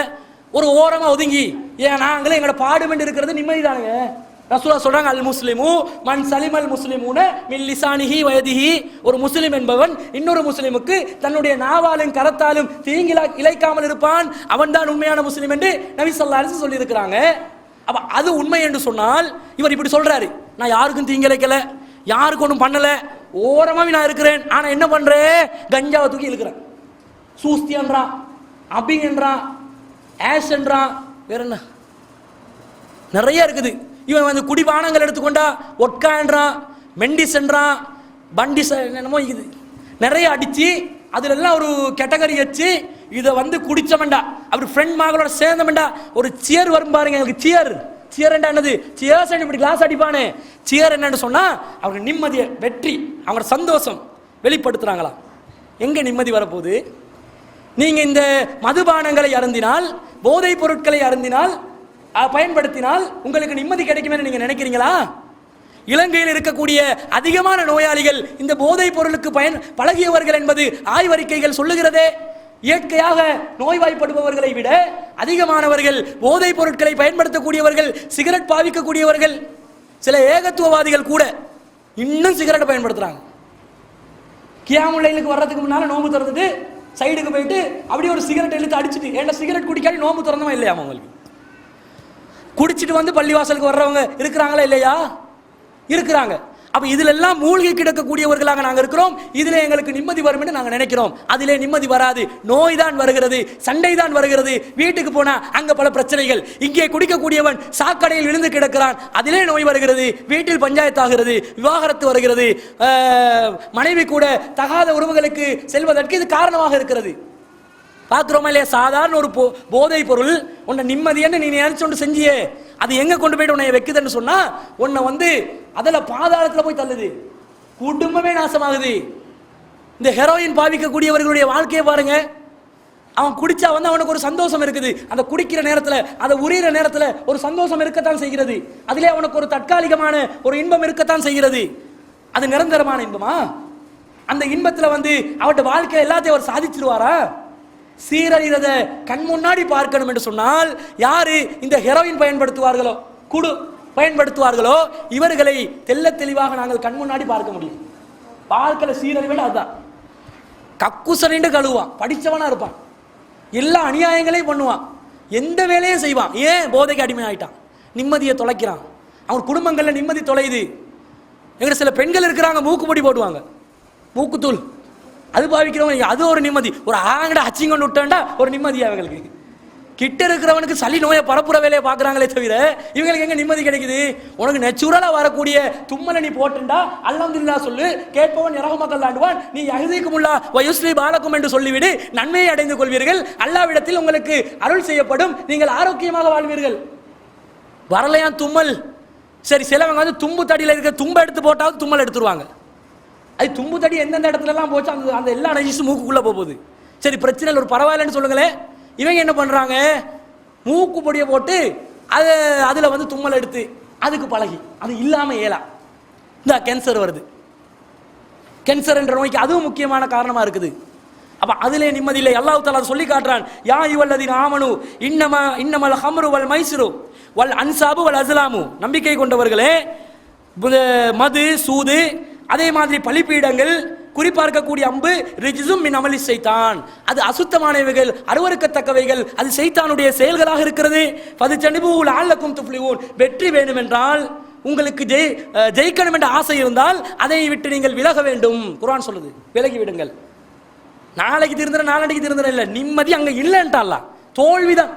ஒரு ஓரமா ஒதுங்கி ஏன் நாங்களே எங்களோட பாடுமெண்டு இருக்கிறது நிம்மதி தானுங்க. ரசூலுல்லாஹ் சொல்றாங்க, அல் முஸ்லிமு மன் சலிமல் முஸ்லிமூன மின் லிசானிஹி வயதிஹி, ஒரு முஸ்லிம் என்பவன் இன்னொரு முஸ்லிமுக்கு தன்னுடைய நாவாலும் கரத்தாலும் தீங்கிலா இழைக்காமல் இருப்பான், அவன் தான் உண்மையான முஸ்லிம் என்று நபி ஸல்லல்லாஹு அலைஹி வஸல்லம் சொல்லி இருக்கிறாங்க. அப்ப அது உண்மை என்று சொன்னால் இவர் இப்படி சொல்றாரு, நான் யாருக்கும் தீங்கிழைக்கல, யாருக்கு ஒன்றும் பண்ணல, ஓரமாவே நான் இருக்கிறேன், ஆனா என்ன பண்றேன், கஞ்சாவை தூக்கி இழுக்கிறேன், சூஸ்தி என்றான், அபிங் என்றான், ஆஷ் என்றான், வேற என்ன நிறைய இருக்குது. இவன் வந்து குடிபானங்கள் எடுத்துக்கொண்டா ஒட்கா என்றான், மெண்டிஸ் என்றான், பண்டிஸ் என்னமோ இது நிறைய அடிச்சு அதுல எல்லாம் ஒரு கேட்டகரி வச்சு இதை வந்து குடிச்சமெண்டா, அப்படி ஃப்ரெண்ட் மகளோட சேர்ந்தமெண்டா ஒரு சியர் வரும் பாருங்க. எங்களுக்கு சியர் சியர் என்னது, சியர்ஸ் இப்படி கிளாஸ் அடிப்பானே, சியர் என்னன்னு சொன்னா அவங்க நிம்மதியை, வெற்றி, அவங்களோட சந்தோஷம் வெளிப்படுத்துறாங்களா. எங்க நிம்மதி வரப்போகுது? நீங்க இந்த மதுபானங்களை அருந்தினால், போதைப் பொருட்களை அருந்தினால், பயன்படுத்தினால் உங்களுக்கு நிம்மதி கிடைக்குமே நீங்க நினைக்கிறீங்களா? இலங்கையில் இருக்கக்கூடிய அதிகமான நோயாளிகள் இந்த போதைப் பொருளுக்கு பழகியவர்கள் என்பது ஆய்வறிக்கைகள் சொல்லுகிறதே. இயற்கையாக நோய்வாய்ப்படுபவர்களை விட அதிகமானவர்கள் போதைப் பொருட்களை பயன்படுத்தக்கூடியவர்கள், சிகரெட் பாவிக்கக்கூடியவர்கள். சில ஏகத்துவவாதிகள் கூட இன்னும் சிகரெட்டை பயன்படுத்துறாங்க. கியாமுல் லைலுக்கு வர்றதுக்கு முன்னால நோம்பு திறந்துட்டு சைடுக்கு போயிட்டு அப்படியே ஒரு சிகரெட் இழுத்து அடிச்சுட்டு, ஏன்னா சிகரெட் குடிக்காடி நோம்பு திறந்தவன் இல்லையா அவங்களுக்கு? குடிச்சிட்டு வந்து பள்ளிவாசலுக்கு வர்றவங்க இருக்கிறாங்களா இல்லையா? இருக்கிறாங்க. அப்ப இதுல எல்லாம் மூழ்கி கிடக்கக்கூடியவர்களாக நாங்கள் இருக்கிறோம். இதுல எங்களுக்கு நிம்மதி வரும் என்று நாங்கள் நினைக்கிறோம். அதிலே நிம்மதி வராது. நோய் தான் வருகிறது, சண்டை தான் வருகிறது. வீட்டுக்கு போனா அங்க பல பிரச்சனைகள். இங்கே குடிக்கக்கூடியவன் சாக்கடையில் விழுந்து கிடக்கிறான், அதிலே நோய் வருகிறது. வீட்டில் பஞ்சாயத்தாகிறது, விவாகரத்து வருகிறது, மனைவி கூட தகாத உறவுகளுக்கு செல்வதற்கு இது காரணமாக இருக்கிறது. பார்க்கிறோமா இல்லையா? சாதாரண ஒரு போதை பொருள் உன்னை நிம்மதியான நீ நினைச்சோண்டு செஞ்சியே, அது எங்க கொண்டு போயிட்டு உன்னை வைக்குதுன்னு சொன்னா உன்னை வந்து அதில் பாதாளத்தில் போய் தள்ளுது, குடும்பமே நாசமாகுது. இந்த ஹெரோயின் பாவிக்கக்கூடியவர்களுடைய வாழ்க்கையை பாருங்க. அவன் குடிச்சா வந்து அவனுக்கு ஒரு சந்தோஷம் இருக்குது. அந்த குடிக்கிற நேரத்தில், அதை உரிகிற நேரத்தில் ஒரு சந்தோஷம் இருக்கத்தான் செய்கிறது. அதிலே அவனுக்கு ஒரு தற்காலிகமான ஒரு இன்பம் இருக்கத்தான் செய்கிறது. அது நிரந்தரமான இன்பமா? அந்த இன்பத்தில் வந்து அவட்ட வாழ்க்கை எல்லாத்தையும் அவர் சாதிச்சிருவாரா? சீரழிறத கண் முன்னாடி பார்க்கணும் என்று சொன்னால் யாரு இந்த ஹெரோயின் பயன்படுத்துவார்களோ, குடு பயன்படுத்துவார்களோ, இவர்களை தெல்ல தெளிவாக நாங்கள் கண் முன்னாடி பார்க்க முடியும். வாழ்க்கையில சீரழிவு அதுதான். கக்குசனின்று கழுவான், படிச்சவனா இருப்பான், எல்லா அநியாயங்களையும் பண்ணுவான், எந்த வேலையும் செய்வான். ஏன்? போதைக்கு அடிமை ஆயிட்டான், நிம்மதியை தொலைக்கிறான். அவன் குடும்பங்கள்ல நிம்மதி தொலையுது. எங்க சில பெண்கள் இருக்கிறாங்க, மூக்குப்பொடி போடுவாங்க, மூக்குத்தூள், அது பாவிக்கிறவங்க, அது ஒரு நிம்மதி. ஒரு ஆங்கட அச்சிங்கொண்டு விட்டாண்டா ஒரு நிம்மதி அவங்களுக்கு. கிட்ட இருக்கிறவனுக்கு சளி நோயை பரப்புற வேலையை பார்க்குறாங்களே தவிர இவங்களுக்கு எங்க நிம்மதி கிடைக்குது? உனக்கு நேச்சுரலா வரக்கூடிய தும்மலை நீ போட்டுண்டா அல்ஹம்துலில்லாஹ் சொல்லு, கேட்பவன் இரஹமக்கல் ஆண்டுவான், நீ யஹ்தீகுமுல்லா வ யுஸ்லி பாலக்கும் என்று சொல்லிவிடு, நன்மையை அடைந்து கொள்வீர்கள், அல்லாஹ்விடத்தில் உங்களுக்கு அருள் செய்யப்படும், நீங்கள் ஆரோக்கியமாக வாழ்வீர்கள். வரலையான் தும்மல், சரி சிலவங்க வந்து தும்பு தடியில் இருக்க தும்பை எடுத்து போட்டாவது தும்மல் எடுத்துருவாங்க. அது தும்பு தடி எந்தெந்த இடத்துல எல்லாம் போச்சு அந்த எல்லா நஜீஸும் மூக்குக்குள்ள போகுது. சரி பிரச்சனை ஒரு பரவாயில்லன்னு சொல்லுங்களேன். இவங்க என்ன பண்றாங்க? மூக்கு பொடியை போட்டு அதுல வந்து தும்மல் எடுத்து அதுக்கு பழகி அது இல்லாம ஏலா இந்த கேன்சர் வருது. கேன்சர் என்ற நோய்க்கு அதுவும் முக்கியமான காரணமா இருக்குது. அப்ப அதிலே நிம்மதி இல்லை. அல்லாஹ் தஆலா சொல்லி காட்டுறான், யா அய்யுஹல்லதீன ஆமனு இன்னமல் ஹம்ரு வல் மைஸ்ரு வல் அன்சாபு வல் அஸ்லாமு, நம்பிக்கை கொண்டவர்களே, மது, சூது, அதே மாதிரி பலிப்பீடங்கள், குறிப்பார்க்கக்கூடிய அம்பு, ரிஜ்ஸும் மின் அமலி ஷைத்தான், அது அசுத்தமானவைகள், அருவருக்கத்தக்கவைகள், அது ஷைத்தானுடைய செயல்களாக இருக்கிறது. ஃபதுஜனிபு லஅல்லக்கும் துஃப்லிஹூன், வெற்றி வேண்டும் என்றால், உங்களுக்கு ஜெயிக்கணும் என்ற ஆசை இருந்தால் அதை விட்டு நீங்கள் விலக வேண்டும். குர்ஆன் சொல்லுது, விலகி விடுங்கள். நாளைக்கு திருந்துற நாளைக்கு திருந்துற இல்லை, நிம்மதி அங்க இல்லைன்ட்டான். தோல்விதான்,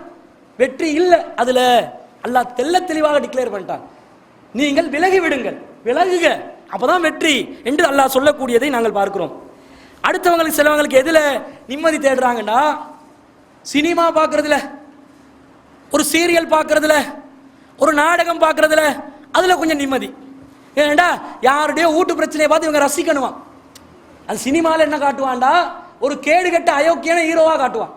வெற்றி இல்லை. அதுல அல்லாஹ் தெல்ல தெளிவாக டிக்ளேர் பண்ணிட்டான், நீங்கள் விலகி விடுங்கள், விலகுக, அப்பதான் வெற்றி என்று அல்லாஹ் சொல்லக்கூடியதை நாங்கள் பார்க்கிறோம். அடுத்தவங்களுக்கு சிலவங்களுக்கு எதுல நிம்மதி தேடுறாங்கன்னா, சினிமா பார்க்கறதுல, ஒரு சீரியல் பார்க்கறதுல, ஒரு நாடகம் பார்க்கறதுல, அதுல கொஞ்சம் நிம்மதி. ஏன்டா யாருடைய வீட்டு பிரச்சனையை பார்த்து இவங்க ரசிக்கணுமா? அது சினிமாவில் என்ன காட்டுவான்டா, ஒரு கேடுகட்ட அயோக்கியான ஹீரோவா காட்டுவான்.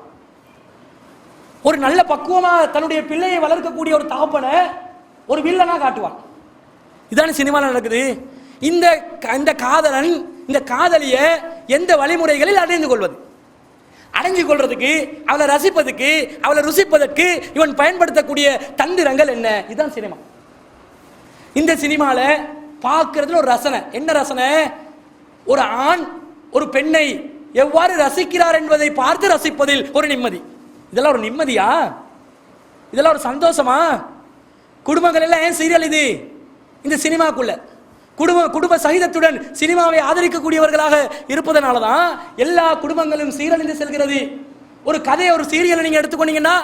ஒரு நல்ல பக்குவமா தன்னுடைய பிள்ளையை வளர்க்கக்கூடிய ஒரு தகப்பனை ஒரு வில்லனா காட்டுவான். இதான சினிமாவில் நடக்குது. இந்த காதலன் இந்த காதலிய எந்த வழிமுறைகளில் அடைந்து கொள்வது, அடைஞ்சு கொள்றதுக்கு, அவளை ரசிப்பதற்கு, அவளை ருசிப்பதற்கு இவன் பயன்படுத்தக்கூடிய தந்திரங்கள் என்ன? இதுதான் சினிமா. இந்த சினிமால பார்க்கறதுல ஒரு ரசனை. என்ன ரசனை? ஒரு ஆண் ஒரு பெண்ணை எவ்வாறு ரசிக்கிறார் என்பதை பார்த்து ரசிப்பதில் ஒரு நிம்மதி. இதெல்லாம் ஒரு நிம்மதியா? இதெல்லாம் ஒரு சந்தோஷமா? குடும்பங்கள் எல்லாம் ஏன் சீரியல் இது? இந்த சினிமாக்குள்ள குடும்ப சகிதத்துடன் சினிமாவை ஆதரிக்கக்கூடியவர்களாக இருப்பதனால தான் எல்லா குடும்பங்களும் சீரழிந்து செல்கிறது. ஒரு கதையை, ஒரு சீரியலை நீங்க எடுத்துக்கொண்டீங்கன்னா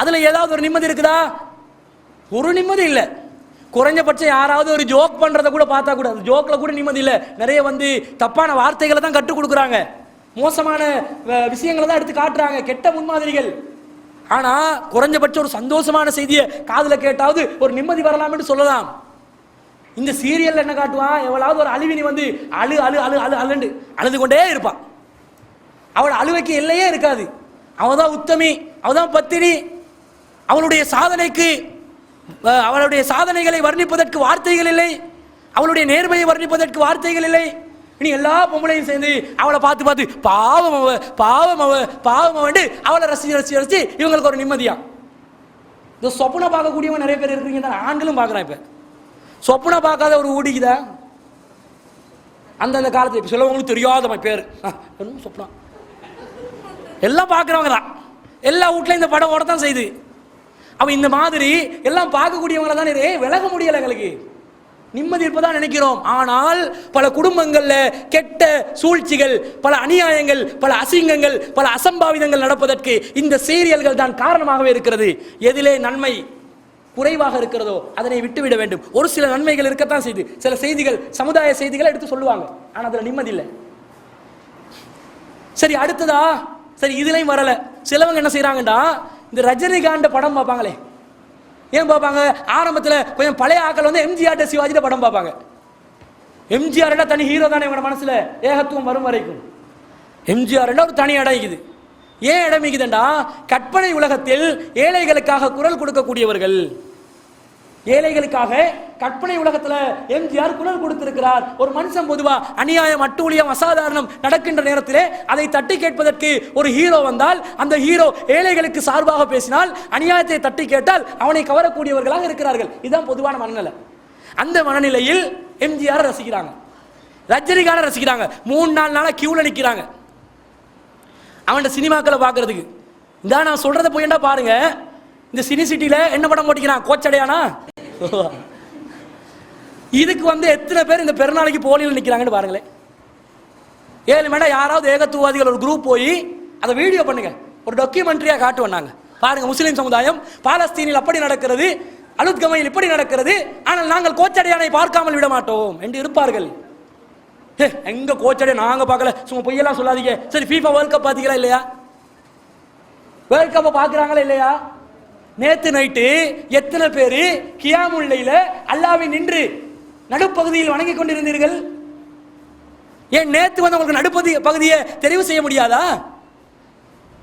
அதுல ஏதாவது ஒரு நிம்மதி இருக்குதா? ஒரு நிம்மதி இல்லை. குறைஞ்சபட்சம் யாராவது ஒரு ஜோக் பண்றதை கூட பார்த்தா கூட அந்த ஜோக்ல கூட நிம்மதி இல்லை. நிறைய வந்து தப்பான வார்த்தைகளை தான் கற்றுக் கொடுக்குறாங்க, மோசமான விஷயங்களை தான் எடுத்து காட்டுறாங்க, கெட்ட முன்மாதிரிகள். ஆனா குறைஞ்சபட்சம் ஒரு சந்தோஷமான செய்தியை காதுல கேட்டாவது ஒரு நிம்மதி வரலாம் என்று சொல்லலாம். இந்த சீரியல் என்ன காட்டுவான்? எவ்வளவு ஒரு அழுவினி வந்து அழு அழு அழு அழு அழுண்டு அழுது கொண்டே இருப்பான். அவளோட அழுவைக்கு எல்லையே இருக்காது. அவதான் உத்தமி, அவதான் பத்தினி, அவளுடைய சாதனைகளை வர்ணிப்பதற்கு வார்த்தைகள் இல்லை, அவளுடைய நேர்மையை வர்ணிப்பதற்கு வார்த்தைகள் இல்லை. இனி எல்லா பொம்பளையும் சேர்ந்து அவளை பார்த்து பார்த்து பாவம் அவ பாவம் அவ பாவம் அவண்டு அவளை ரசிச்சு ரசிச்சு ரசிச்சு இவங்களுக்கு ஒரு நிம்மதியா. இந்த சொப்பனை பார்க்கக்கூடியவங்க நிறைய பேர் இருக்கிறீங்க, ஆண்களும் பார்க்குறான். இப்ப சொப்பனை பார்க்காத ஒரு ஊடிக்குதா? அந்தந்த காலத்தில் இப்போ சிலவங்களுக்கு தெரியாத பேர் சொப்னா எல்லாம் பார்க்குறவங்க தான். எல்லா வீட்லையும் இந்த படம் ஓடத்தான் செய்யுது. அப்போ இந்த மாதிரி எல்லாம் பார்க்கக்கூடியவங்கள தான் விலக முடியலை. எங்களுக்கு நிம்மதி இருப்பதான் நினைக்கிறோம். ஆனால் பல குடும்பங்களில் கெட்ட சூழ்ச்சிகள், பல அநியாயங்கள், பல அசிங்கங்கள், பல அசம்பாவிதங்கள் நடப்பதற்கு இந்த சீரியல்கள் தான் காரணமாகவே இருக்கிறது. எதிலே நன்மை குறைவாக இருக்கிறதோ அதனை விட்டுவிட வேண்டும். ஒரு சில நன்மைகள் இருக்கத்தான் செய்து, சில செய்திகள் சமுதாய செய்திகளை எடுத்து சொல்லுவாங்க, ஆனால் அதில் நிம்மதி இல்லை. சரி, அடுத்ததா சரி இதுலையும் வரல. சிலவங்க என்ன செய்யறாங்கடா, இந்த ரஜினிகாந்த் படம் பார்ப்பாங்களே. ஏன் பார்ப்பாங்க? ஆரம்பத்தில் கொஞ்சம் பழைய ஆக்கள் வந்து எம்ஜிஆர் சிவாஜி படம் பார்ப்பாங்க. எம்ஜிஆர் தனி ஹீரோ தானே இவங்க மனசுல ஏகத்துவம் வரும் வரைக்கும். எம்ஜிஆர் ஒரு தனி இடம் இருக்குது. ஏன் இடம் இருக்குதுண்டா, கற்பனை உலகத்தில் ஏழைகளுக்காக குரல் கொடுக்கக்கூடியவர்கள். ஏழைகளுக்காக கற்பனை உலகத்தில் எம்ஜிஆர் குரல் கொடுத்திருக்கிறார். ஒரு மனுஷன் பொதுவா அநியாயம், அட்டூழியம், அசாதாரணம் நடக்கின்ற நேரத்திலே அதை தட்டி கேட்பதற்கு ஒரு ஹீரோ வந்தால், அந்த ஹீரோ ஏழைகளுக்கு சார்பாக பேசினால், அநியாயத்தை தட்டி கேட்டால் அவனை கவரக்கூடியவர்களாக இருக்கிறார்கள். இதுதான் பொதுவான மனநிலை. அந்த மனநிலையில் எம்ஜிஆர் ரசிக்கிறாங்க, ரஜினிகாந்த் ரசிக்கிறாங்க. 3-4 நாளா கியூல நிற்கிறாங்க அவன் சினிமாக்களை பார்க்கறதுக்கு. இந்த நான் சொல்றதை போய்டா பாருங்க. இந்த சினி சிட்டியில என்ன படம் போட்டிக்கிறான்? கோச்சடையானா? இதுக்கு வந்து எத்தனை பேர் இந்த பெருநாளைக்கு போலியில் நிற்கிறாங்கன்னு பாருங்களேன். 7 மணி யாராவது ஏகத்துவவாதிகள் ஒரு குரூப் போய் அதை வீடியோ பண்ணுங்க, ஒரு டாக்குமெண்ட்ரியா காட்டு வந்தாங்க பாருங்க. முஸ்லிம் சமுதாயம் பாலஸ்தீனில் அப்படி நடக்கிறது, அலுத்கமையில் இப்படி நடக்கிறது, ஆனால் நாங்கள் கோச்சடையானை பார்க்காமல் விட மாட்டோம் என்று இருப்பார்கள். எங்க கோச்சடை நாங்க பார்க்கல, சும்மா பொய்யெல்லாம் சொல்லாதீங்க. சரி, FIFA வேர்ல்ட் கப் பாத்தீங்களா இல்லையா? வேர்ல்ட் கப் பாக்குறாங்களா இல்லையா? நேத்து நைட்டு எத்தனை பேரு கியாமுல் லைல அல்லாஹ்வை நின்று நடுப்பகுதியில் வணங்கி கொண்டிருந்தீர்கள்? ஏன் நேத்து வந்து உங்களுக்கு நடுப்பகுதியை தெரிவு செய்ய முடியாதா?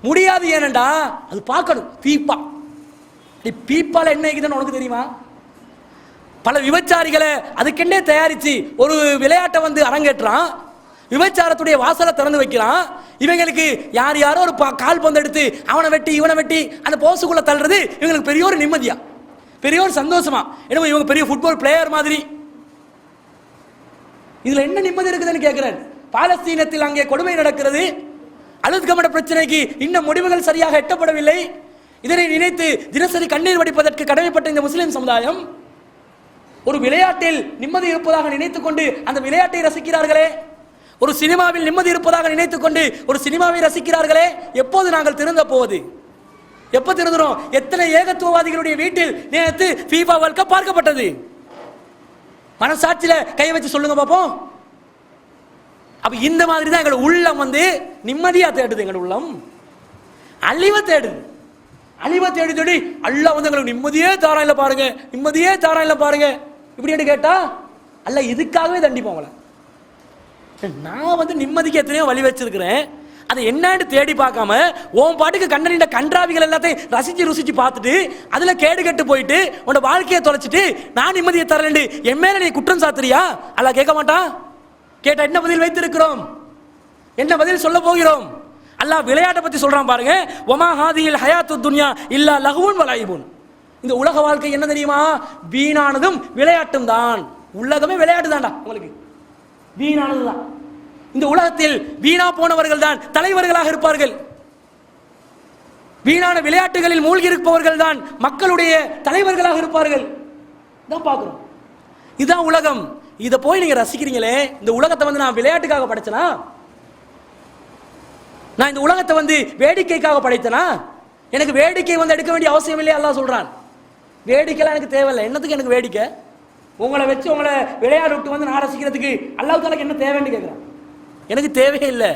முடியாது. ஏனண்டா அது பார்க்கணும். FIFA என்ன இருக்குதுன்னு உனக்கு தெரியுமா? பல விபச்சாரிகளை அதுக்கெண்டே தயாரிச்சு ஒரு விளையாட்டை வந்து அரங்கேற்றான், விபச்சாரத்துடைய வாசலை திறந்து வைக்கிறான். இவங்களுக்கு யார் யாரோ ஒரு கால் பந்து எடுத்து அவனை வெட்டி இவனை வெட்டி அந்த போஸுக்குள்ள தள்ளுறது இவங்களுக்கு பெரிய ஒரு நிம்மதியா, பெரிய ஒரு சந்தோஷமா. என்னமோ இவங்க பெரிய ஃபுட்பால் பிளேயர் மாதிரி. இதுல என்ன நிம்மதி இருக்குதுன்னு கேட்கிறேன். பாலஸ்தீனத்தில் அங்கே கொடுமை நடக்கிறது, அலுத்கமட பிரச்சனைக்கு இன்னும் முடிவுகள் சரியாக எட்டப்படவில்லை. இதனை நினைத்து தினசரி கண்ணீர் வடிப்பதற்கு கடமைப்பட்ட இந்த முஸ்லிம் சமுதாயம் ஒரு விளையாட்டில் நிம்மதி இருப்பதாக நினைத்துக் கொண்டு அந்த விளையாட்டை ரசிக்கிறார்களே, ஒரு சினிமாவில் நிம்மதி இருப்பதாக நினைத்துக் கொண்டு ஒரு சினிமாவை ரசிக்கிறார்களே, எப்போது நாங்கள் திருந்த போவது? எப்ப திருந்துறோம்? எத்தனை ஏகத்துவவாதிகளுடைய வீட்டில் நேற்று FIFA வேர்ல்ட் கப் பார்க்கப்பட்டது? மனசாட்சியில கை வச்சு சொல்லுங்க பாப்போம். அப்ப இந்த மாதிரி தான் எங்களோட உள்ளம் வந்து நிம்மதியா தேடுது. எங்களோட உள்ளம் அழிவை தேடுது. அழிவை தேடி தேடி அல்லாஹ் வந்து எங்களுக்கு நிம்மதியே தாராயில பாருங்க, நிம்மதியே தாராயில பாருங்க இப்படி கேட்டா அல்லாஹ் இதுக்காகவே தண்டிப்போங்கள. நான் வந்து நிம்மதிக்கு எத்தனையோ வழி வச்சிருக்கிறேன், அதை என்னன்னு தேடி பார்க்காம உன் பாட்டுக்கு கண்டனின்ற கன்றாவிகள் எல்லாத்தையும் ரசிச்சு ருசிச்சு பார்த்துட்டு அதுல கேடு கட்டு போயிட்டு உன்னோட வாழ்க்கையை தொலைச்சிட்டு நான் நிம்மதியை தரலண்டு என் மேல நீ குற்றம் சாத்துறியா? அல்லாஹ் கேட்க மாட்டான். கேட்டா என்ன பதில் வைத்திருக்கிறோம்? என்ன பதில் சொல்ல போகிறோம்? அல்லாஹ் விளையாட்டை பத்தி சொல்றான் பாருங்க. வமா ஹாதில் ஹயாத்து துன்யா இல்லா லஹ்வுன் வ லைபுன். இந்த உலக வாழ்க்கை என்ன தெரியுமா? வீணானதும் விளையாட்டும் தான். உலகமே விளையாட்டு தான்டா உங்களுக்கு, வீணானது தான். இந்த உலகத்தில் வீணா போனவர்கள் தான் தலைவர்களாக இருப்பார்கள். வீணான விளையாட்டுகளில் மூழ்கி இருப்பவர்கள் தான் மக்களுடைய தலைவர்களாக இருப்பார்கள். தான் பார்க்கிறோம். இதுதான் உலகம். இதை போய் நீங்க ரசிக்கிறீங்களே. இந்த உலகத்தை வந்து நான் விளையாட்டுக்காக படைச்சனா? நான் இந்த உலகத்தை வந்து வேடிக்கைக்காக படைத்தனா? எனக்கு வேடிக்கை வந்து எடுக்க வேண்டிய அவசியம் இல்லையா? அல்லாஹ் சொல்றான், வேடிக்கைலாம் எனக்கு தேவையில்லை. என்னத்துக்கு எனக்கு வேடிக்கை? உங்களை வச்சு உங்களை விளையாட விட்டு வந்து நான் ரசிக்கிறதுக்கு அல்லாஹ் தஆலா என்ன தேவைன்னு கேட்கிறான். எனக்கு தேவையே இல்லை.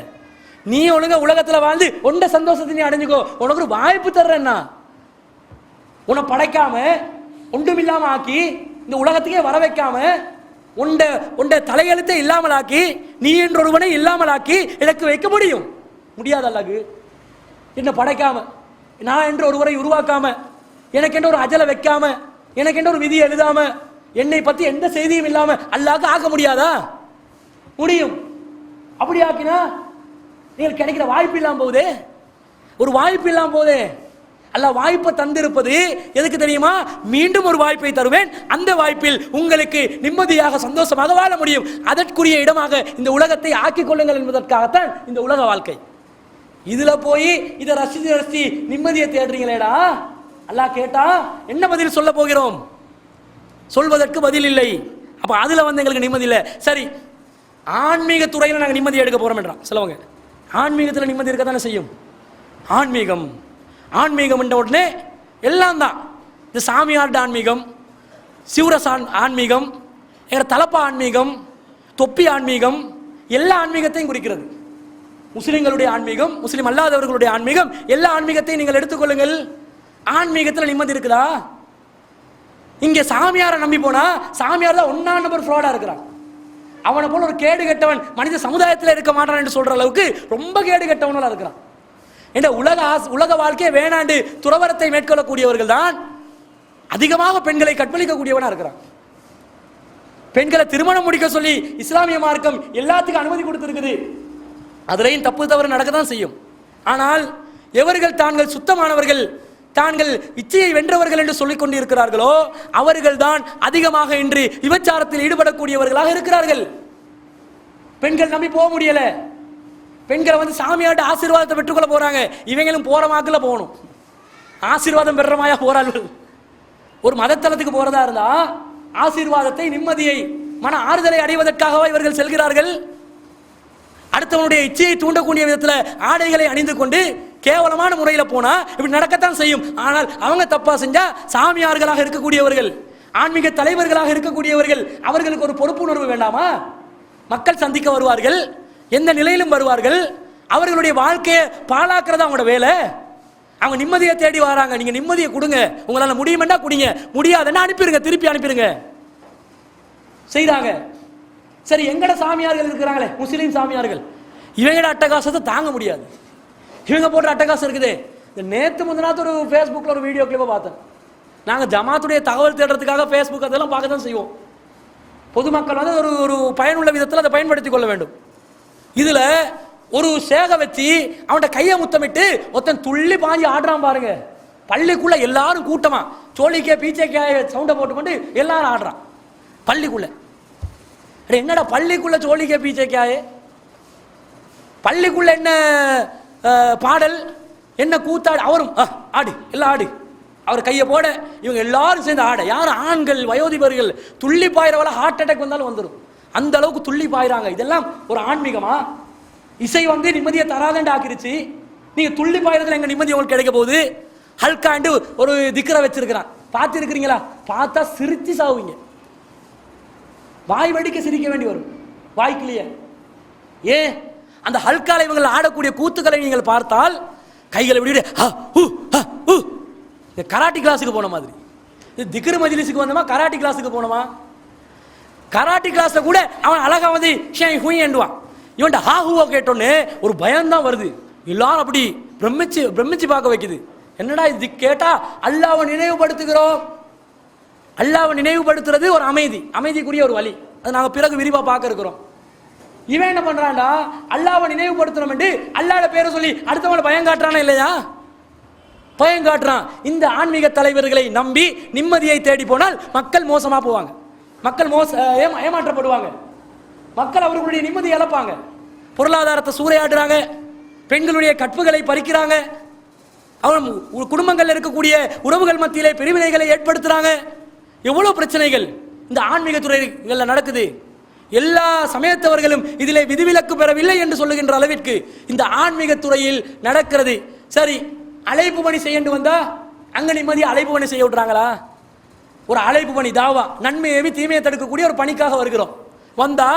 நீ ஒழுங்கா உலகத்துல வாழ்ந்து உண்ட சந்தோஷத்தை நீ அடைஞ்சுக்கோ. உனக்கு ஒரு வாய்ப்பு தர்றேன்னா, உன்னை படைக்காம ஒன்றுமில்லாம ஆக்கி இந்த உலகத்துக்கே வர வைக்காம உண்ட தலையெழுத்தை இல்லாமல் ஆக்கி நீ என்ற ஒருவனை இல்லாமல் ஆக்கி எனக்கு வைக்க முடியும்? முடியாது. அல்லாஹ்க்கு என்ன படைக்காம, நான் என்ற ஒருவரை உருவாக்காம, எனக்கு என்ற ஒரு அஜலை வைக்காம, எனக்கு என்ற ஒரு விதியை எழுதாம, என்னை பத்தி எந்த செய்தியும் இல்லாம அல்லாஹ்க்கு ஆக்க முடியாதா? முடியும். அப்படி ஆக்கினா நீங்கள் கிடைக்கிற வாய்ப்பு இல்லாம போகுதே, ஒரு வாய்ப்பு இல்லாம போதே. அல்லாஹ் வாய்ப்பை தந்திருப்பது எதுக்கு தெரியுமா? மீண்டும் ஒரு வாய்ப்பை தருவேன், அந்த வாய்ப்பில் உங்களுக்கு நிம்மதியாக சந்தோஷமாக வாழ முடியும், அதற்குரிய இடமாக இந்த உலகத்தை ஆக்கிக் கொள்ளுங்கள் என்பதற்காகத்தான் இந்த உலக வாழ்க்கை. இதுல போய் இதை ரசித்து ரசித்து நிம்மதியை தேடுறீங்களேடா, அல்லாஹ் கேட்டா என்ன பதில் சொல்ல போகிறோம்? சொல்வதற்கு பதில் இல்லை. அப்ப அதுல வந்து எங்களுக்கு நிம்மதி இல்லை. சரி, ஆன்மீக துறையில் நாங்கள் நிம்மதி எடுக்க போறோம் என்றான் சிலவங்க. ஆன்மீகத்தில் நிம்மதி இருக்க தானே செய்யும். ஆன்மீகம் என்ற உடனே எல்லாம் தான். இந்த சாமியார்ட ஆன்மீகம், சிவரஸ் ஆன்மீகம், எங்க தலப்பா ஆன்மீகம், தொப்பி ஆன்மீகம், எல்லா ஆன்மீகத்தையும் குறிக்கிறது. முஸ்லிம்களுடைய ஆன்மீகம், முஸ்லிம் அல்லாதவர்களுடைய ஆன்மீகம், எல்லா ஆன்மீகத்தையும் நீங்கள் எடுத்துக்கொள்ளுங்கள். ஆன்மீகத்தில் நிம்மதி இருக்குதா? இங்கே சாமியாரை நம்பி போனா சாமியார் தான் 1 நம்பர் ஃப்ராடா இருக்கிறான். அவனை போல ஒரு கேடு கெட்டவன் மனித சமுதாயத்தில் இருக்க மாட்டான் என்று சொல்ற அளவுக்கு ரொம்ப கேடு கெட்டவனாக இருக்கிறான். என்ற உலக வாழ்க்கையை வேணாண்டு துறவரத்தை மேற்கொள்ளக்கூடியவர்கள் தான் அதிகமாக பெண்களை கற்பழிக்கக்கூடியவனா இருக்கிறான். பெண்களை திருமணம் முடிக்க சொல்லி இஸ்லாமிய மார்க்கம் எல்லாத்துக்கும் அனுமதி கொடுத்திருக்குது. அதுலேயும் தப்பு தவறு நடக்கத்தான் செய்யும். ஆனால் எவர்கள் தாங்கள் சுத்தமானவர்கள், தாங்கள் இச்சையை வென்றவர்கள் என்று சொல்லிக் கொண்டிருக்கிறார்களோ அவர்கள் தான் அதிகமாக இன்று விபச்சாரத்தில் ஈடுபடக்கூடியவர்களாக இருக்கிறார்கள். பெண்கள் நம்பி போக முடியல. பெண்களை வந்து சாமியாட்ட ஆசீர்வாதத்தை பெற்றுக்கொள்ள போறாங்க. இவங்களும் போற வாக்குல போகணும். ஆசீர்வாதம் பெறமாயா போறார்கள். ஒரு மதத்தலத்துக்கு போறதா இருந்தா ஆசீர்வாதத்தை, நிம்மதியை, மன ஆறுதலை அடைவதற்காகவா இவர்கள் செல்கிறார்கள்? அடுத்தவனுடைய இச்சையை தூண்டக்கூடிய விதத்தில் ஆடைகளை அணிந்து கொண்டு கேவலமான முறையில் போனா இப்படி நடக்கத்தான் செய்யும். ஆனால் அவங்க தப்பா செஞ்சா சாமியார்களாக இருக்கக்கூடியவர்கள், ஆன்மீக தலைவர்களாக இருக்கக்கூடியவர்கள், அவர்களுக்கு ஒரு பொறுப்புணர்வு வேண்டாமா? மக்கள் சந்திக்க வருவார்கள், எந்த நிலையிலும் வருவார்கள். அவர்களுடைய வாழ்க்கையை பாழாக்குறதா அவங்களோட வேலை. அவங்க நிம்மதியை தேடி வராங்க. நீங்க நிம்மதியை கொடுங்க, உங்களால முடியுமெண்டா குடிங்க, முடியாதுன்னா அனுப்பிடுங்க, திருப்பி அனுப்பிடுங்க. செய்தாங்க. சரி, எங்கட சாமியார்கள் இருக்கிறாங்களே, முஸ்லீம் சாமியார்கள், இவங்கட அட்டகாசத்தை தாங்க முடியாது. இவங்க போடுற அட்டகாசம் இருக்குது. நேற்று முந்தினாத்து ஒரு ஃபேஸ்புக்கில் ஒரு வீடியோ கிளிப்பை பார்த்தேன். நாங்கள் ஜமாத்துடைய தகவல் தேடுறதுக்காக ஃபேஸ்புக் அதெல்லாம் பார்க்க தான் செய்வோம். பொதுமக்கள் வந்து ஒரு பயனுள்ள விதத்தில் அதை பயன்படுத்திக் கொள்ள வேண்டும். இதில் ஒரு சேக வச்சு அவன்கிட்ட கையை முத்தமிட்டு ஒருத்தன் துள்ளி பாஞ்சி ஆடுறான் பாருங்க. பள்ளிக்குள்ள எல்லாரும் கூட்டமா சோழிக்கே பீச்சைக்கே சவுண்டை போட்டுக்கொண்டு எல்லாரும் ஆடுறான் பள்ளிக்குள்ள. என்னடா பள்ளிக்குள்ள சோழிக்கே பீச்சைக்காயே? பள்ளிக்குள்ள என்ன பாடல், என்ன கூத்தாடு? அவரும் ஆடு, எல்லாம் ஆடு. அவர் கையை போட இவங்க எல்லாரும் சேர்ந்து ஆட. யார்? ஆண்கள், வயோதிபர்கள். துள்ளி பாயிரவள ஹார்ட் அட்டாக் வந்தாலும் வந்துடும். அந்த அளவுக்கு துள்ளி பாயிறாங்க. இதெல்லாம் ஒரு ஆன்மீகமா? இசை வந்து நிம்மதியை தராதண்டு ஆக்கிருச்சு. நீங்க துள்ளி பாயிரத்துல எங்க நிம்மதி உங்களுக்கு கிடைக்க போகுது? ஹல்காண்டு ஒரு திக்கரை வச்சிருக்கிறான், பார்த்து இருக்கிறீங்களா? பார்த்தா சிரிச்சு சாவுவீங்க. வாய் வெடிக்க சிரிக்க வேண்டி வரும், வாய்க்கிலேயே. ஏன்? அந்த ஹல்கால இவங்கள் ஆடக்கூடிய கூத்துக்களை நீங்கள் பார்த்தால் கைகளை விட கராட்டி கிளாஸுக்கு போன மாதிரி. திக்ரு மஜ்லிஸுக்கு வந்தோமா, கராட்டி கிளாஸுக்கு போனோமா? கராட்டி கிளாஸ்ல கூட அவன் அழகா வந்து ஹூயண்டுவான். இவன்ட்ட ஹூவா கேட்டோன்னு ஒரு பயம்தான் வருது. எல்லாரும் அப்படி பிரமிச்சு பார்க்க வைக்குது. என்னடா இது கேட்டா அல்லாஹ்வை நினைவுபடுத்துகிறோம். அல்லாஹ்வை நினைவுபடுத்துறது ஒரு அமைதிக்குரிய ஒரு வழி. அது நாங்கள் பிறகு விரிவா பார்க்க இருக்கிறோம். இவன் என்ன பண்றான்டா, அல்லாஹ்வை நினைவுபடுத்தணும் என்று அல்லாஹ்வோட பேரை சொல்லி அடுத்தவங்களை பயம் காட்டுறானா இல்லையா? பயம் காட்டுறான். இந்த ஆன்மீக தலைவர்களை நம்பி நிம்மதியை தேடி போனால் மக்கள் மோசமா போவாங்க. மக்கள் ஏமாற்றப்படுவாங்க. மக்கள் அவர்களுடைய நிம்மதியை இழப்பாங்க. பொருளாதாரத்தை சூறையாடுறாங்க, பெண்களுடைய கற்புகளை பறிக்கிறாங்க, அவன் குடும்பங்கள் இருக்கக்கூடிய உறவுகள் மத்தியிலே பிரிவினைகளை ஏற்படுத்துறாங்க. எவ்வளவு பிரச்சனைகள் இந்த ஆன்மீக துறைகளில் நடக்குது. எல்லா சமயத்தவர்களும் இதிலே விதிவிலக்கு பெறவில்லை என்று சொல்லுகின்ற அளவிற்கு இந்த ஆன்மீக துறையில் நடக்கிறது. சரி, அழைப்பு பணி செய்ய வந்தா அங்க நிம்மதி அழைப்பு பணி செய்ய விடுறாங்களா? ஒரு அழைப்பு பணி, தாவா, நன்மையை தீமையை தடுக்கக்கூடிய ஒரு பணிக்காக வருகிறோம். வந்தா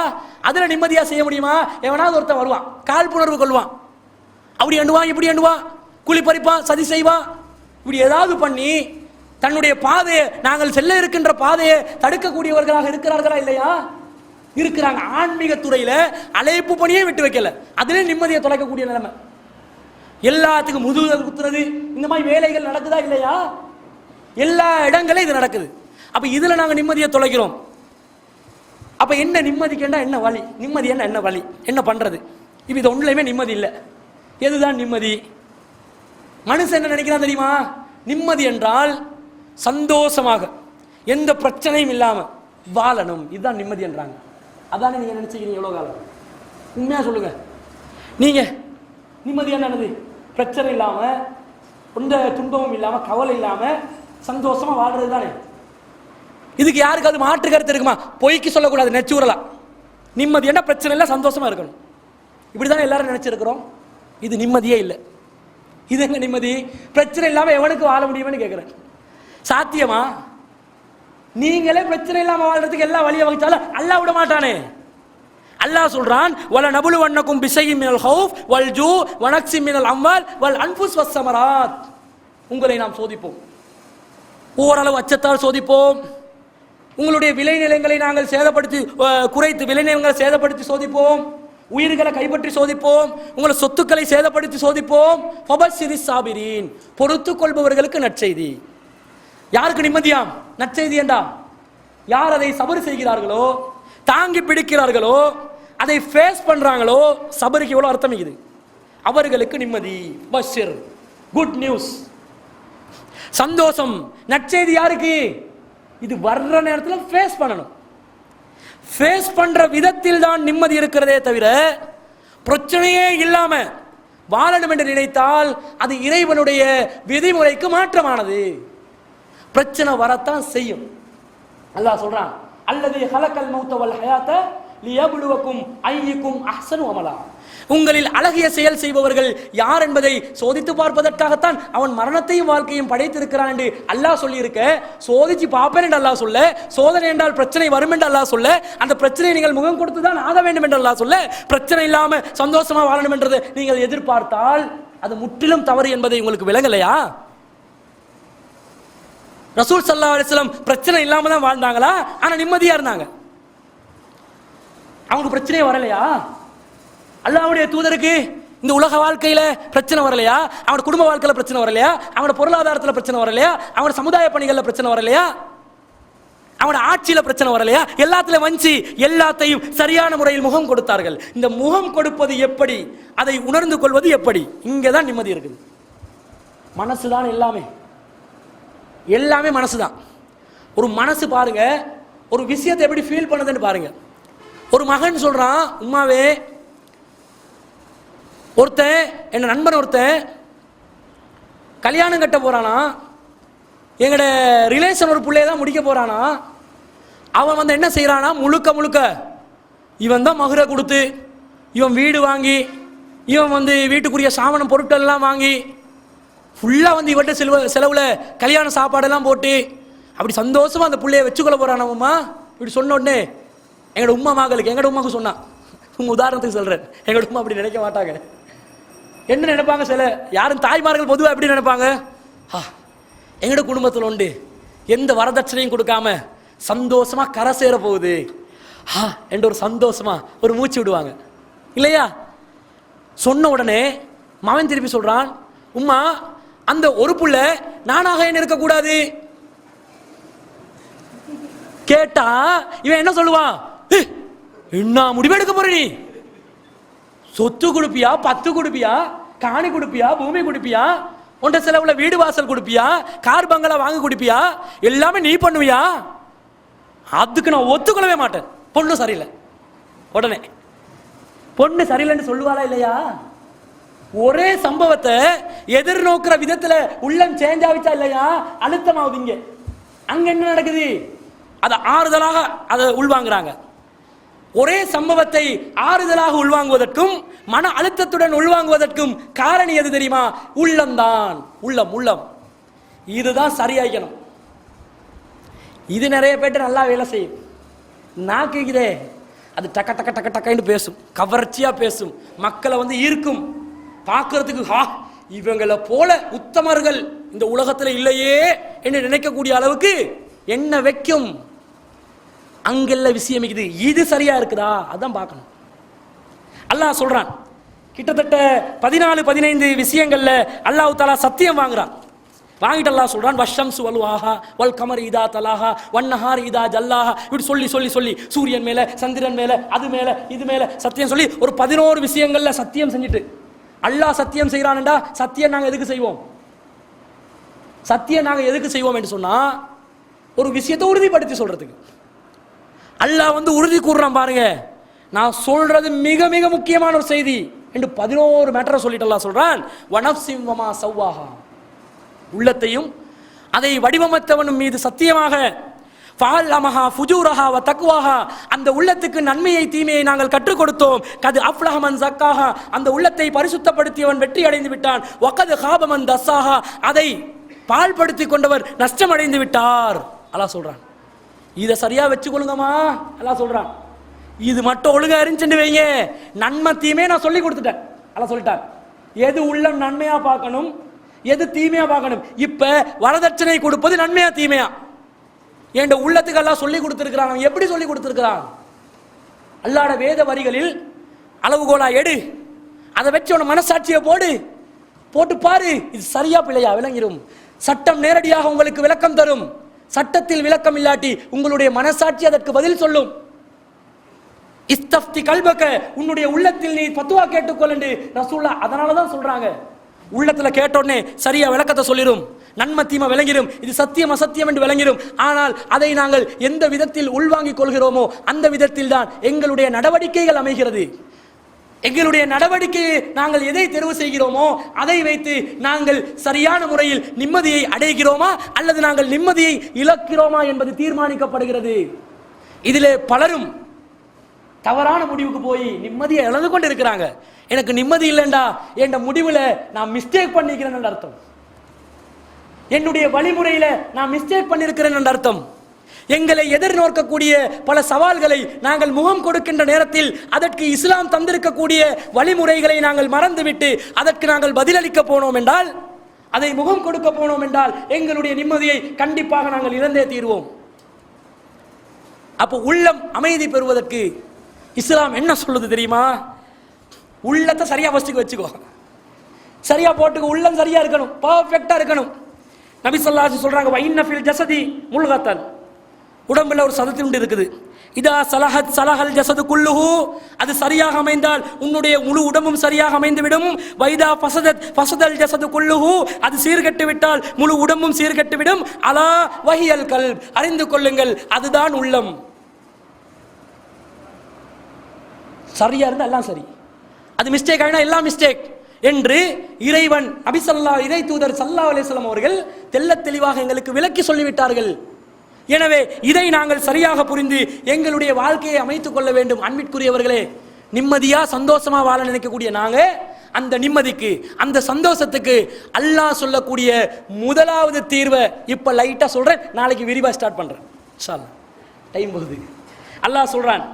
அதுல நிம்மதியா செய்ய முடியுமா? எவனாவது ஒருத்தன் வருவான், காழ்ப்புணர்வு கொள்வான், அப்படி எண்ணுவான், இப்படி எண்ணுவான், குழி பறிப்பான், சதி செய்வான். இப்படி ஏதாவது பண்ணி தன்னுடைய பாதையை, நாங்கள் செல்ல இருக்கின்ற பாதையை தடுக்கக்கூடியவர்களாக இருக்கிறார்களா இல்லையா? இருக்கிறாங்க. ஆன்மீக துறையில அழைப்பு பணியே விட்டு வைக்கல, அதிலே நிம்மதியை தொலைக்கக்கூடிய நிலைமை. எல்லாத்துக்கும் முதுகு குத்துறது, இந்த மாதிரி வேலைகள் நடக்குதா இல்லையா? எல்லா இடங்களும் இது நடக்குது. அப்ப இதுல நாங்க நிம்மதியை தொலைக்கிறோம். அப்ப என்ன நிம்மதிக்குண்டா என்ன வழி? நிம்மதி என்ன வழி? என்ன பண்றது? இப்ப இது ஒன்றுலையுமே நிம்மதி இல்லை. எதுதான் நிம்மதி? மனுஷன் என்ன நினைக்கிறான் தெரியுமா? நிம்மதி என்றால் சந்தோஷமாக எந்த பிரச்சனையும் இல்லாம வாழணும், இதுதான் நிம்மதி என்றாங்க. அதானே நீங்க நினைச்சுக்கிறீங்க எவ்வளவு காலம்? உண்மையா சொல்லுங்க, நீங்க நிம்மதி என்னது? பிரச்சனை இல்லாம, எந்த துன்பமும் இல்லாம, கவலை இல்லாம சந்தோஷமா வாழ்றது தானே. இதுக்கு யாருக்கு அது மாற்று கருத்து இருக்குமா? பொய்க்கு சொல்லக்கூடாது, நெச்சுரலா நிம்மதி என்ன, பிரச்சனை இல்லை, சந்தோஷமா இருக்கணும், இப்படிதானே எல்லாரும் நினைச்சிருக்கிறோம். இது நிம்மதியே இல்லை. இது எங்க நிம்மதி? பிரச்சனை இல்லாம எவனுக்கு வாழ முடியும்னு கேட்கிறேன். சாத்தியமா? நீங்களே பிரச்சனை இல்லாம வாழ்றதுக்கு எல்லா வழியை வகிச்சாலும் அல்லாஹ் விட மாட்டானே. அல்லாஹ் சொல்றான், வல நபுலுவன்னகும் பிஷைஇம் மினல் ஹௌஃப் வல் ஜூ வ நக்ஸிம் மினல் அம்வால் வல் அன்ஃபுஸ் வஸ் ஸமராத். உங்களை நாம் சோதிப்போம், ஓரளவு அச்சத்தால் சோதிப்போம். உங்களுடைய விளைநிலங்களை நாங்கள் சேதப்படுத்தி குறைத்து, விளைநிலங்களை சேதப்படுத்தி சோதிப்போம். உயிர்களை கைப்பற்றி சோதிப்போம். உங்களை சொத்துக்களை சேதப்படுத்தி சோதிப்போம். ஃபபஷ்ஷிரிஸ் சாபிரீன், பொறுத்துக் கொள்பவர்களுக்கு நற்செய்தி. யாருக்கு நிம்மதியாம்? நற்செய்தி என்றா யார் அதை சபர் செய்கிறார்களோ, தாங்கி பிடிக்கிறார்களோ, அதை ஃபேஸ் பண்றாங்களோ, சபருக்கு எவ்வளவு அர்த்தம் இருக்குது, அவர்களுக்கு நிம்மதி. பஷிர், குட் நியூஸ், சந்தோஷம், நற்செய்தி. யாருக்கு? இது வர்ற நேரத்தில் ஃபேஸ் பண்ணணும். ஃபேஸ் பண்ற விதத்தில் தான் நிம்மதி இருக்கிறதே தவிர பிரச்சனையே இல்லாம வாழணும் என்று நினைத்தால் அது இறைவனுடைய விதிமுறைக்கு மாற்றமானது. பிரச்சனை வரத்தான் செய்யும். அல்லாஹ் சொல்றான், அல்லதி ஹலக்கல் மௌத வல் ஹயாத லியப்லுவக்கும் அய்யுக்கும் அஹ்ஸனு அமலா. உங்களில் அழகிய செயல் செய்பவர்கள் யார் என்பதை சோதித்து பார்ப்பதற்காகத்தான் அவன் மரணத்தையும் வாழ்க்கையும் படைத்திருக்கிறான் என்று அல்லாஹ் சொல்லி இருக்க, சோதிச்சு பார்ப்பேன் என்று அல்லாஹ் சொல்ல, சோதனை என்றால் பிரச்சனை வரும் என்று அல்லாஹ் சொல்ல, அந்த பிரச்சனையை நீங்கள் முகம் கொடுத்து தான் ஆக வேண்டும் என்று அல்லாஹ் சொல்ல, பிரச்சனை இல்லாம சந்தோஷமா வாழணும் என்றதை நீங்கள் எதிர்பார்த்தால் அது முற்றிலும் தவறு என்பதை உங்களுக்கு விளங்கலையா? ரசூல் ஸல்லல்லாஹு அலைஹி வஸல்லம் பிரச்சனை இல்லாம தான் வாழ்ந்தாங்களா? ஆனா நிம்மதியா இருந்தாங்க. அவங்களுக்கு பிரச்சனையே வரலையா? அல்லாஹ்வுடைய தூதருக்கு இந்த உலக வாழ்க்கையில பிரச்சனை வரலையா? அவனோட குடும்ப வாழ்க்கையில பிரச்சனை வரலையா? அவனோட பொருளாதாரத்தில் பிரச்சனை வரலையா? அவனோட சமுதாய பணிகளில் பிரச்சனை வரலையா? அவனோட ஆட்சியில பிரச்சனை வரலையா? எல்லாத்திலும் வஞ்சி எல்லாத்தையும் சரியான முறையில் முகம் கொடுத்தார்கள். இந்த முகம் கொடுப்பது எப்படி, அதை உணர்ந்து கொள்வது எப்படி, இங்கதான் நிம்மதி இருக்குது. மனசுதான் எல்லாமே, எல்லாமே மனசுதான். ஒரு மனசு பாருங்க, ஒரு விஷயத்தை எப்படி ஃபீல் பண்ணுதுன்னு பாருங்க. ஒரு மகன் சொல்றான், உம்மாவே, ஒருத்தன் என்ன நண்பன் ஒருத்தன் கல்யாணம் கட்ட போறானா, எங்கட ரிலேஷன் ஒரு பிள்ளைய தான் முடிக்க போறானா, அவன் வந்து என்ன செய்யறானா, முழுக்க முழுக்க இவன் தான் மகுரை கொடுத்து, இவன் வீடு வாங்கி, இவன் வந்து வீட்டுக்குரிய சாமான் பொருட்கள் எல்லாம் வாங்கி, ஃபுல்லா வந்து இவட்ட செலவுல கல்யாண சாப்பாடெல்லாம் போட்டு அப்படி சந்தோஷமா அந்த பிள்ளைய வச்சுக்கொள்ள போறானம்மா. இப்படி சொன்ன உடனே எங்கட உம்மா மகளுக்கு, எங்கட உமாக்கு சொன்னான், உங்க உதாரணத்துக்கு சொல்றேன், எங்கட உம்மா அப்படி நினைக்க மாட்டாங்க. என்ன நினைப்பாங்க, சில யாரும் தாய்மார்கள் பொதுவாக எப்படி நினைப்பாங்க, எங்கட குடும்பத்தில் உண்டு எந்த வரதட்சணையும் கொடுக்காம சந்தோஷமா கரை சேர போகுது என்ற ஒரு சந்தோஷமா ஒரு மூச்சு விடுவாங்க இல்லையா? சொன்ன உடனே மகன் திருப்பி சொல்றான், உம்மா அந்த ஒரு புள்ள நானாக என்ன இருக்கக்கூடாது. கேட்டா இவன் என்ன சொல்லுவான், என்ன முடிவெடுக்க போற நீ? சொத்து கொடுப்பியா, பத்து கொடுப்பியா, காணி கொடுப்பியா, பூமி கொடுப்பியா, உண்ட செலவுல வீடு வாசல் கொடுப்பியா, கார் பங்களா வாங்கி கொடுப்பியா, எல்லாமே நீ பண்ணுவியா? அதுக்கு நான் ஒத்துக்கொள்ளவே மாட்டேன். பொண்ணு சரியில்லை. உடனே பொண்ணு சரியில்லைன்னு சொல்லுவாளா இல்லையா? ஒரே சம்பவத்தை எதிர்நோக்கிற விதத்துல உள்ளம் சேஞ்ச் ஆகிச்சா இல்லையா? அழுத்தமாகுது. இங்க அங்க என்ன நடக்குது, அதை ஆறுதலாக அதை உள்வாங்குறாங்க. ஒரே சம்பவத்தை ஆறுதலாக உள்வாங்குவதற்கும் மன அழுத்தத்துடன் உள்வாங்குவதற்கும் காரணி எது தெரியுமா? உள்ளம்தான். உள்ளம் உள்ளம் இதுதான் சரியாக்கணும். இது நிறைய பேர்ட்ட நல்லா வேலை செய்யும். நான் கேட்கிறே, அது டக்க டக்க டக்க டக்குன்னு பேசும், கவர்ச்சியா பேசும், மக்களை வந்து ஈர்க்கும். பார்க்கறதுக்கு இவங்களை போல உத்தமர்கள் இந்த உலகத்தில் இல்லையே என்று நினைக்கக்கூடிய அளவுக்கு என்ன வைக்கும். அங்கெல்லாம் விஷயம் இருக்குது. இது சரியா இருக்குதா அதான் பார்க்கணும். அல்லாஹ் சொல்றான், கிட்டத்தட்ட 14-15 விஷயங்கள்ல அல்லாஹ் தஆலா சத்தியம் வாங்குறான். வாங்கிட்டு அல்லாஹ் சொல்றான், வஷம்சு வல்வாஹா வல் கமர் இதா தலாஹா வன்னஹார் இதா ஜல்லாஹா. இப்படி சொல்லி சொல்லி சொல்லி சூரியன் மேல, சந்திரன் மேல, அது மேல, இது மேல சத்தியம் சொல்லி ஒரு 11 விஷயங்கள்ல சத்தியம் செஞ்சுட்டு அல்லாஹ் சத்தியம் செய்யறான்டா. சத்தியம் நாங்க எதுக்கு செய்வோம்? சத்தியம் நாங்கள் எதுக்கு செய்வோம் என்று சொன்னால் ஒரு விஷயத்தை உறுதிப்படுத்தி சொல்கிறதுக்கு. அல்லாஹ் உறுதி கூறுறான் பாருங்க, நான் சொல்றது மிக மிக முக்கியமான ஒரு செய்தி என்று 11 மேட்டரை சொல்லிட்டு அல்லாஹ் சொல்றான். வனஃப்ஸின் வமா ஸவ்வாஹா, உள்ளத்தையும் அதை வடிவமைத்தவனும் மீது சத்தியமாக, ஃபஅல்லமஹா ஃபுஜூரஹா வ தக்வாஹா, அந்த உள்ளத்துக்கு நன்மையை தீமையை நாங்கள் கற்றுக் கொடுத்தோம். கது அஃப்லஹ மன் ஸக்காஹா, அந்த உள்ளத்தை பரிசுத்தப்படுத்தியவன் வெற்றி அடைந்து விட்டான். வகது ஹாப மன் தஸ்ஸாஹா, அதை பால்படுத்தி கொண்டவர் நஷ்டம் அடைந்து விட்டார். அல்லாஹ் சொல்றான். இதை சரியா வச்சுக்கொள்ளுங்கம்மா, அல்லாஹ் சொல்றான். இது மட்டும் ஒழுங்கா இருந்துச்சு வைங்க, நன்மை தீமையை நான் சொல்லி கொடுத்துட்டேன். அல்லாஹ் சொல்லிட்டார் எது உள்ளம் நன்மையா பார்க்கணும், எது தீமையா பார்க்கணும். இப்ப வரதட்சணை கொடுப்பது நன்மையா தீமையா? என் உள்ளத்துக்கு அல்லாஹ் சொல்லி கொடுத்திருக்கிறான். எப்படி சொல்லி கொடுத்திருக்கிறான்? அல்லாஹ்வுடைய வேத வரிகளில் அளவுகோலா எடு, அதை வச்சு உன மனசாட்சியை போட்டு பாரு, இது சரியா பிள்ளையா விளங்கிடும். சட்டம் நேரடியாக உங்களுக்கு விளக்கம் தரும். சட்டத்தில் விளக்கம் இல்லாட்டி உங்களுடைய மனசாட்சி அதற்கு பதில் சொல்லும். இஸ்தஃப்தி கல்பக, உன்னுடைய உள்ளத்தில் நீ ஃபத்வா கேட்டுக்கொள் என்று ரசூலுல்லாஹ் அதனால தான் சொல்றாங்க. உள்ளத்துல கேட்டோடனே சரியா விளக்கத்தை சொல்லிடும், நன்மை தீமை விளங்கிடும், இது சத்தியம் அசத்தியம் என்று விளங்கிடும். ஆனால் அதை நாங்கள் எந்த விதத்தில் உள்வாங்கிக் கொள்கிறோமோ அந்த விதத்தில் தான் எங்களுடைய நடவடிக்கைகள் அமைகிறது. எங்களுடைய நடவடிக்கையை நாங்கள் எதை தெரிவு செய்கிறோமோ அதை வைத்து நாங்கள் சரியான முறையில் நிம்மதியை அடைகிறோமா அல்லது நாங்கள் நிம்மதியை இழக்கிறோமா என்பது தீர்மானிக்கப்படுகிறது. இதிலே பலரும் தவறான முடிவுக்கு போய் நிம்மதியை இழந்து கொண்டு இருக்கிறாங்க. எனக்கு நிம்மதி இல்லைண்டா என் முடிவுல நான் மிஸ்டேக் பண்ணிக்கிறேன் அர்த்தம், என்னுடைய வழிமுறையில நான் மிஸ்டேக் பண்ணிருக்கிறேன் என்ற அர்த்தம். எங்களை எதிர்நோக்கக்கூடிய பல சவால்களை நாங்கள் முகம் கொடுக்கின்ற நேரத்தில் அதற்கு இஸ்லாம் தந்திருக்கக்கூடிய வழிமுறைகளை நாங்கள் மறந்துவிட்டு அதற்கு நாங்கள் பதிலளிக்க போனோம் என்றால், அதை முகம் கொடுக்க போனோம் என்றால் எங்களுடைய நிம்மதியை கண்டிப்பாக நாங்கள் இழந்தே தீர்வோம். அப்போ உள்ளம் அமைதி பெறுவதற்கு இஸ்லாம் என்ன சொல்லுது தெரியுமா? உள்ளத்தை சரியா ஃபர்ஸ்ட்டுக்கு வச்சுக்கோ, சரியா போட்டுக்கோ, உள்ளம் சரியா இருக்கணும், பர்ஃபெக்டா இருக்கணும். நபி ஸல்லல்லாஹு அலைஹி வஸல்லம் சொல்றாங்க, வைன்ன ஃபில் ஜஸதி முல்கத்தன், உடம்புல ஒரு சதத்துண்டு இருக்குது. இதா சலஹத் சலஹல் ஜஸது குல்லுஹு, அது சரியாக அமைந்தால் உன்னுடைய முழு உடம்பும் சரியாக அமைந்துவிடும். வைதா ஃபஸதத் ஃபஸதல் ஜஸது குல்லுஹு, அது சீர்கெட்டு விட்டால் முழு உடம்பும் சீர்கெட்டு விடும். அலா வஹியல் கல்ப், அறிந்து கொள்ளுங்கள் அதுதான் உள்ளம். சரியா இருந்தா எல்லாம் சரி, அது மிஸ்டேக் ஆகினா எல்லாம் மிஸ்டேக் என்று இறைவன் நபி ஸல்லல்லாஹு இறை தூதர் ஸல்லல்லாஹு அலைஹி வஸல்லம் அவர்கள் தெள்ளத் தெளிவாக எங்களுக்கு விளக்கி சொல்லிவிட்டார்கள். எனவே இதை நாங்கள் சரியாக புரிந்து எங்களுடைய வாழ்க்கையை அமைத்துக் கொள்ள வேண்டும். அன்பிற்குரியவர்களே, நிம்மதியா சந்தோஷமா வாழ நினைக்கக்கூடிய நாங்க அந்த நிம்மதிக்கு அந்த சந்தோஷத்துக்கு அல்லாஹ் சொல்லக்கூடிய முதலாவது தீர்வை இப்ப லைட்டா சொல்றேன், நாளைக்கு விரிவா ஸ்டார்ட் பண்றேன் இன்ஷா அல்லாஹ். டைம் போகுது. அல்லாஹ் சொல்றான்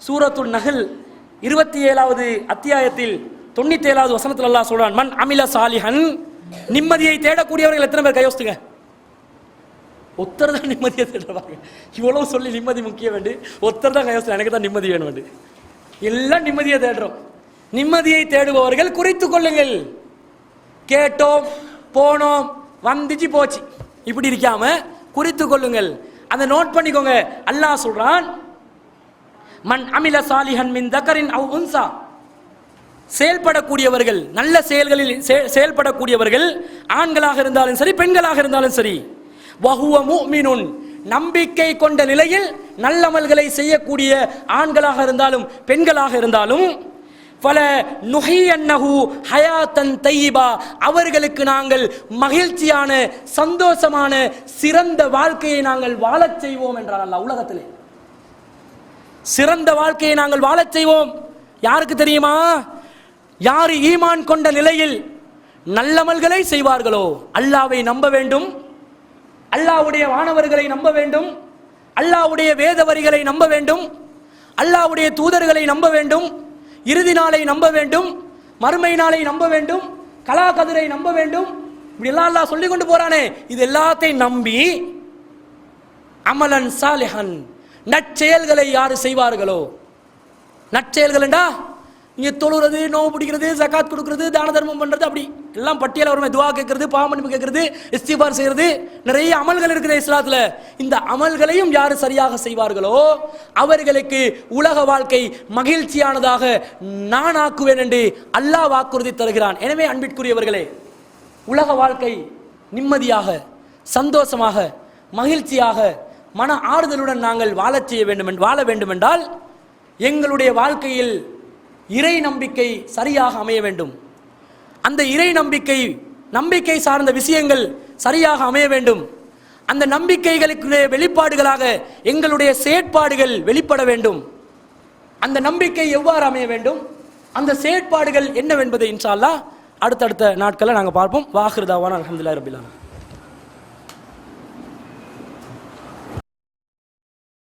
சூரத்துல் நஹல் 27வது அத்தியாயத்தில் 97வது வசனத்தில் அல்லாஹ் சொல்றான், மன் அமில சாலிஹன், நிம்மதியை தேடக்கூடியவர்கள் எத்தனை பேர் கையோஸ்துங்க? ஒருத்தர் தான் நிம்மதியை தேடுவாங்க. இவ்வளவு சொல்லி நிம்மதி முக்கியம் வேண்டு, ஒருத்தர் தான் கையோஸ்து, எனக்கு தான் நிம்மதி வேணும் வேண்டு. எல்லாம் நிம்மதியை தேடுறோம். நிம்மதியை தேடுபவர்கள் குறித்துக் கொள்ளுங்கள். கேட்டோம் போனோம் வந்துச்சு போச்சு இப்படி இருக்காம குறித்துக் கொள்ளுங்கள், அதை நோட் பண்ணிக்கோங்க. அல்லாஹ் சொல்றான், மன் அமில சாலிஹன் மின் தக்கரின் அவ் உன்சா, செயல்படக்கூடியவர்கள், நல்ல செயல்களில் செயல்படக்கூடியவர்கள் ஆண்களாக இருந்தாலும் சரி பெண்களாக இருந்தாலும் சரி, வஹுவ முஃமினுன், நம்பிக்கை கொண்ட நிலையில் நல்லமல்களை செய்யக்கூடிய ஆண்களாக இருந்தாலும் பெண்களாக இருந்தாலும், ஃபல நுஹியன்னஹு ஹயாத்தன் தய்யிபா, அவர்களுக்கு நாங்கள் மகிழ்ச்சியான சந்தோஷமான சிறந்த வாழ்க்கையை நாங்கள் வாழச் செய்வோம் என்றார் அல்லாஹ். உலகத்திலே சிறந்த வாழ்க்கையை நாங்கள் வாழச் செய்வோம். யாருக்கு தெரியுமா? யார் ஈமான் கொண்ட நிலையில் நல்லமல்களை செய்வார்களோ, அல்லாஹ்வை நம்ப வேண்டும், அல்லாஹ்வுடைய வானவர்களை நம்ப வேண்டும், அல்லாஹ்வுடைய வேத வரிகளை நம்ப வேண்டும், அல்லாஹ்வுடைய தூதர்களை நம்ப வேண்டும், இறுதி நாளை நம்ப வேண்டும், மறுமை நாளை நம்ப வேண்டும், கலா கதிரை நம்ப வேண்டும். இப்படி எல்லாம் அல்லாஹ் சொல்லி கொண்டு போறானே, இது எல்லாத்தையும் நம்பி அமலன் சாலிஹன், நற்செயல்களை யாரு செய்வார்களோ, நற்செயல்கள் என்றா இங்கே தொழுறது, நோவு பிடிக்கிறது, ஜகாத் கொடுக்கிறது, தான தர்மம் பண்றது, அப்படி எல்லாம் பட்டியல் வருமே. துவா கேட்கறது, பாவமன்னிப்பு கேட்கறது, இஸ்திக்பார் செய்யறது, நிறைய அமல்கள் இருக்குது இஸ்லாத்துல. இந்த அமல்களையும் யாரு சரியாக செய்வார்களோ அவர்களுக்கு உலக வாழ்க்கை மகிழ்ச்சியானதாக நான் ஆக்குவேன் என்று அல்லாஹ் வாக்குறுதி தருகிறான். எனவே அன்பிற்குரியவர்களே, உலக வாழ்க்கை நிம்மதியாக சந்தோஷமாக மகிழ்ச்சியாக மன ஆறுதலுடன் நாங்கள் வாழ வேண்டுமென்றால் எங்களுடைய வாழ்க்கையில் இறை நம்பிக்கை சரியாக அமைய வேண்டும். அந்த இறை நம்பிக்கை சார்ந்த விஷயங்கள் சரியாக அமைய வேண்டும். அந்த நம்பிக்கைகளுக்குரிய வெளிப்பாடுகளாக எங்களுடைய செயற்பாடுகள் வெளிப்பட வேண்டும். அந்த நம்பிக்கை எவ்வாறு அமைய வேண்டும், அந்த செயற்பாடுகள் என்னவென்பதை இன்ஷா அல்லாஹ் அடுத்தடுத்த நாட்களில் நாங்கள் பார்ப்போம். வாஹிர் தாவானா அல்ஹம்துலில்லாஹி ரப்பில் ஆலமீன்.